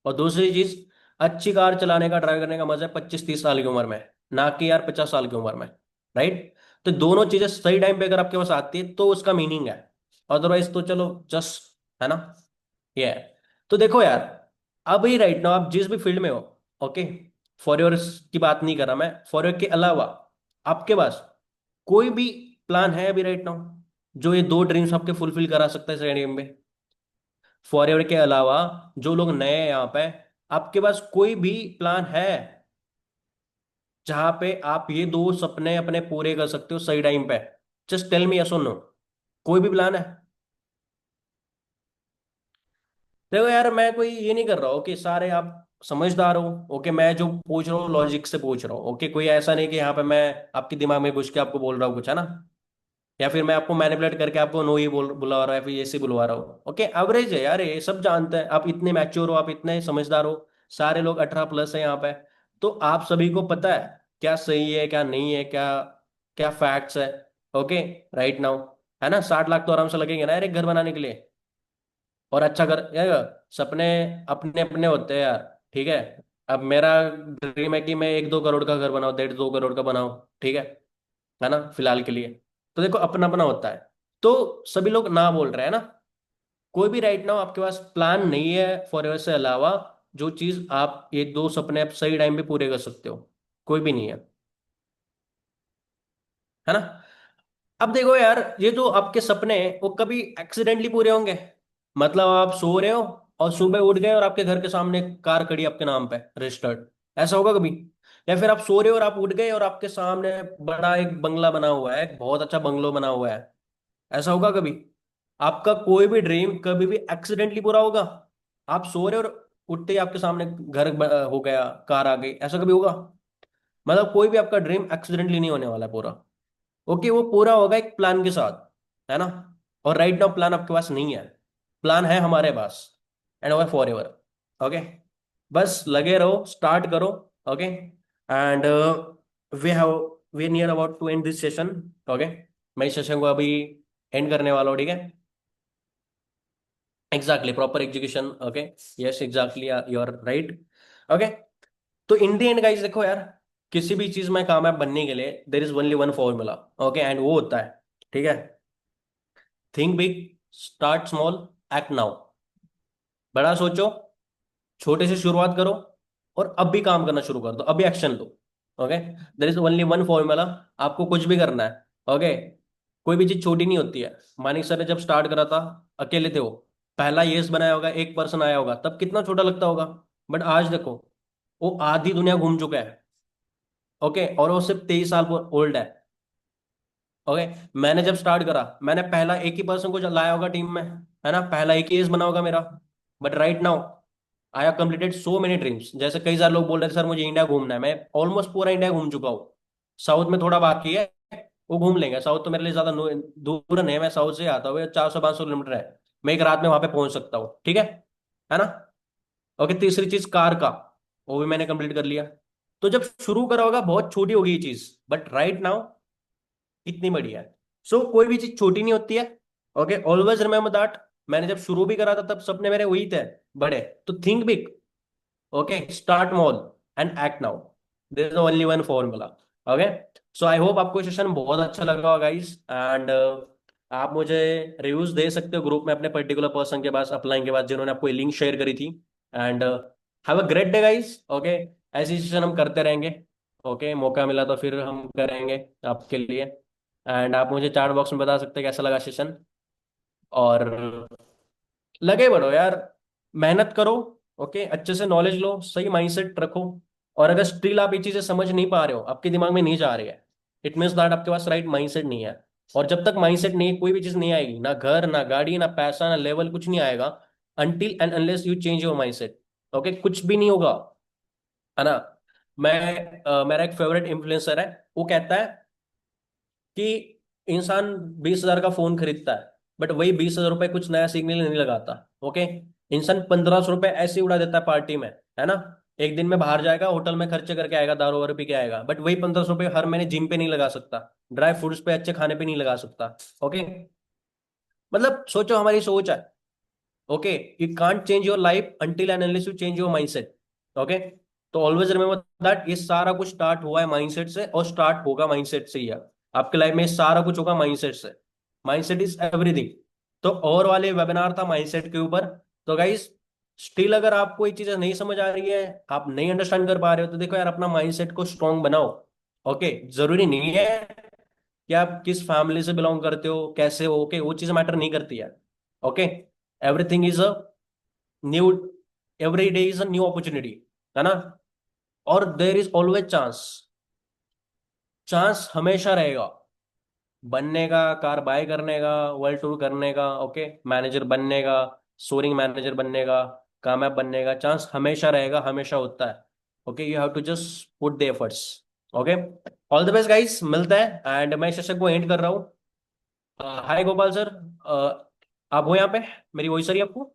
और दूसरी चीज, अच्छी कार चलाने का, ड्राइव करने का मजा है 25 30 साल की उम्र में, ना कि यार 50 साल की उम्र में। राइट। तो दोनों चीजें सही टाइम पे अगर आपके पास आती है तो उसका मीनिंग है। अदरवाइज तो चलो जस्ट, है ना, ये है। तो देखो यार, अभी राइट नाउ आप जिस भी फील्ड में हो, ओके, फॉर योर की बात नहीं कर रहा मैं, फॉर योर के अलावा आपके पास कोई भी प्लान है अभी राइट नाउ जो ये दो ड्रीम्स आपके फुलफिल करा सकता है स्टेडियम में? फॉर के अलावा, जो लोग नए हैं यहाँ पे, आपके पास कोई भी प्लान है जहां पे आप ये दो सपने अपने पूरे कर सकते हो सही टाइम पे? जस्ट टेल मी यस और नो। कोई भी प्लान है? देखो यार, मैं कोई ये नहीं कर रहा हूँ कि सारे आप समझदार हो। ओके, मैं जो पूछ रहा हूँ लॉजिक से पूछ रहा हूँ। ओके, कोई ऐसा नहीं कि यहाँ पे मैं आपके दिमाग में घुस के आपको बोल रहा हूँ कुछ, है ना, या फिर मैं आपको मैनिपुलेट करके आपको नो ही बुला रहा है, फिर ऐसे बुलवा रहा हूँ। ओके, एवरेज है यार, ये सब जानते हैं। आप इतने मैच्योर हो, आप इतने समझदार हो, सारे लोग 18+ है यहाँ पे, तो आप सभी को पता है क्या सही है क्या नहीं है, क्या क्या फैक्ट्स है। ओके, राइट नाउ, है ना, 60 लाख तो आराम से लगेंगे ना यार एक घर बनाने के लिए। और अच्छा घर यार, सपने अपने अपने होते हैं यार, ठीक है। अब मेरा ड्रीम है कि मैं 1-2 करोड़ का घर बनाऊं, 1.5-2 करोड़ का बनाऊं, ठीक है ना, फिलहाल के लिए। तो देखो, अपना अपना होता है। तो सभी लोग ना बोल रहे हैं ना, कोई भी राइट नाउ आपके पास प्लान नहीं है फॉरएवर से अलावा, जो चीज आप ये दो सपने आप सही टाइम पे पूरे कर सकते हो, कोई भी नहीं है, है ना। अब देखो यार, ये जो आपके सपने हैं वो कभी एक्सीडेंटली पूरे होंगे? मतलब आप सो रहे हो और सुबह उठ गए और आपके घर के सामने कार खड़ी आपके नाम पे रजिस्टर्ड, ऐसा होगा कभी? या फिर आप सो रहे हो और आप उठ गए और आपके सामने बड़ा एक बंगला बना हुआ है, एक बहुत अच्छा बंगलो बना हुआ है, ऐसा होगा कभी? आपका कोई भी ड्रीम कभी भी एक्सीडेंटली पूरा होगा? आप सो रहे हो और उठते ही आपके सामने घर हो गया, कार आ गई, ऐसा कभी होगा? मतलब कोई भी आपका ड्रीम एक्सीडेंटली नहीं होने वाला है पूरा। ओके, वो पूरा होगा एक प्लान के साथ, है ना। और राइट नाउ प्लान आपके पास नहीं है, प्लान है हमारे पास, and over for ever. Okay, बस लगे रहो, स्टार्ट करो। Okay, and we have we near about to and this session. Okay, मैं इस सेशन को अभी एंड करने वाला हूँ, ठीक है। Exactly, proper execution. Okay, yes exactly, you are right. Okay, तो इन दी एंड गाइस देखो यार, किसी भी चीज में कामयाब बनने के लिए there is only one formula. Okay, and वो होता है, ठीक है, think big, start small, act now. बड़ा सोचो, छोटे से शुरुआत करो, और अब भी काम करना शुरू कर दो, अभी action low. Okay, there is only one formula, आपको कुछ भी करना है। ओके, कोई भी चीज छोटी नहीं होती है। मानिक सर ने जब स्टार्ट करा था, अकेले थे वो, पहला येस बनाया होगा, एक पर्सन आया होगा, तब कितना छोटा लगता होगा। बट आज देखो, वो आधी दुनिया घूम चुका है। ओके, और वो सिर्फ 23 साल ओल्ड है। ओके, मैंने जब स्टार्ट करा, मैंने पहला एक ही पर्सन को लाया होगा टीम में, है ना, पहला एक ही एज बना होगा मेरा। But right now I have completed so many dreams. जैसे कई सारे लोग बोल रहे थे सर मुझे इंडिया घूमना है, मैं ऑलमोस्ट पूरा इंडिया घूम चुका हूँ। साउथ में थोड़ा बाकी है, वो घूम लेंगे। साउथ तो मेरे लिए ज्यादा दूर नहीं है, मैं साउथ से आता हूँ, 400-500 किलोमीटर है, मैं एक रात में वहां पे पहुंच सकता हूँ, ठीक है ना। ओके, तीसरी चीज कार का, वो भी मैंने कंप्लीट कर लिया। तो जब शुरू करा होगा बहुत छोटी होगी ये चीज, बट राइट नाउ इतनी बड़ी है। सो कोई भी चीज छोटी नहीं होती है। Okay, always remember that. मैंने जब शुरू भी करा था तब सपने मेरे वही थे, बड़े। तो think big, okay, start small, and act now. There is only one formula. Okay, so I hope आपको सेशन बहुत अच्छा लगा होगा गाइस, एंड आप मुझे रिव्यूज दे सकते हो ग्रुप में अपने पर्टिकुलर पर्सन के पास, अपलाइन के पास, जिन्होंने आपको लिंक शेयर करी थी। And have a great day guys. Okay, ऐसी सेशन हम करते रहेंगे। ओके, मौका मिला तो फिर हम करेंगे आपके लिए। एंड आप मुझे चैट बॉक्स में बता सकते हैं कैसा लगा सेशन। और लगे बढ़ो यार, मेहनत करो। ओके, अच्छे से नॉलेज लो, सही माइंडसेट रखो। और अगर स्टिल आप ये चीजें समझ नहीं पा रहे हो, आपके दिमाग में नहीं जा रही है, इट मीन्स दैट आपके पास राइट माइंडसेट नहीं है। और जब तक माइंडसेट नहीं, कोई भी चीज नहीं आएगी, ना घर ना गाड़ी ना पैसा ना लेवल, कुछ नहीं आएगा until and unless you change your mindset. Okay, कुछ भी नहीं होगा, है ना। मेरा एक फेवरेट इन्फ्लुएंसर है, वो कहता है कि इंसान 20,000 का फोन खरीदता है, बट वही 20,000 रुपए कुछ नया सीखने के लिए नहीं लगाता। ओके, इंसान 1,500 रुपए ऐसे ही उड़ा देता है पार्टी में, है ना। एक दिन में बाहर जाएगा, होटल में खर्चे करके आएगा, दारू वारू पी के आएगा, बट वही 1,500 रुपये हर महीने जिम पे नहीं लगा सकता, ड्राई फ्रूट्स पे अच्छे खाने पे नहीं लगा सकता। ओके, मतलब सोचो, हमारी सोच है। Okay, you can't change your life until and unless you change your mindset. Okay, तो ऑलवेज रिमेंबर दैट ये सारा कुछ स्टार्ट हुआ है माइंडसेट से, और स्टार्ट होगा माइंडसेट से ही है। आपके लाइफ में सारा कुछ होगा माइंडसेट से। Mindset is everything. तो और वाले वेबिनार था माइंडसेट के ऊपर। तो गाइस, स्टिल अगर आपको ये चीजें नहीं समझ आ रही है, आप नहीं अंडरस्टैंड कर पा रहे हो, तो देखो यार, अपना माइंडसेट को स्ट्रांग बनाओ। ओके, जरूरी नहीं है कि आप किस फैमिली से बिलोंग करते हो, कैसे हो। ओके, वो चीजें मैटर नहीं करती है। Okay, everything is a new, every day is a new opportunity, है ना। और there is always chance, chance हमेशा रहेगा बनने का, कार बाय करने का, वर्ल्ड टूर करने का, ओके, मैनेजर बनने का, सोरिंग मैनेजर बनने का, कामयाब बनने का चांस हमेशा रहेगा, हमेशा होता है। Okay, you have to just put the efforts. Okay, all the best guys, मिलते हैं। एंड मैं इस सेशन को एंड कर रहा हूँ। हाय गोपाल सर, आप हो यहाँ पे? मेरी वॉइस आ रही है आपको?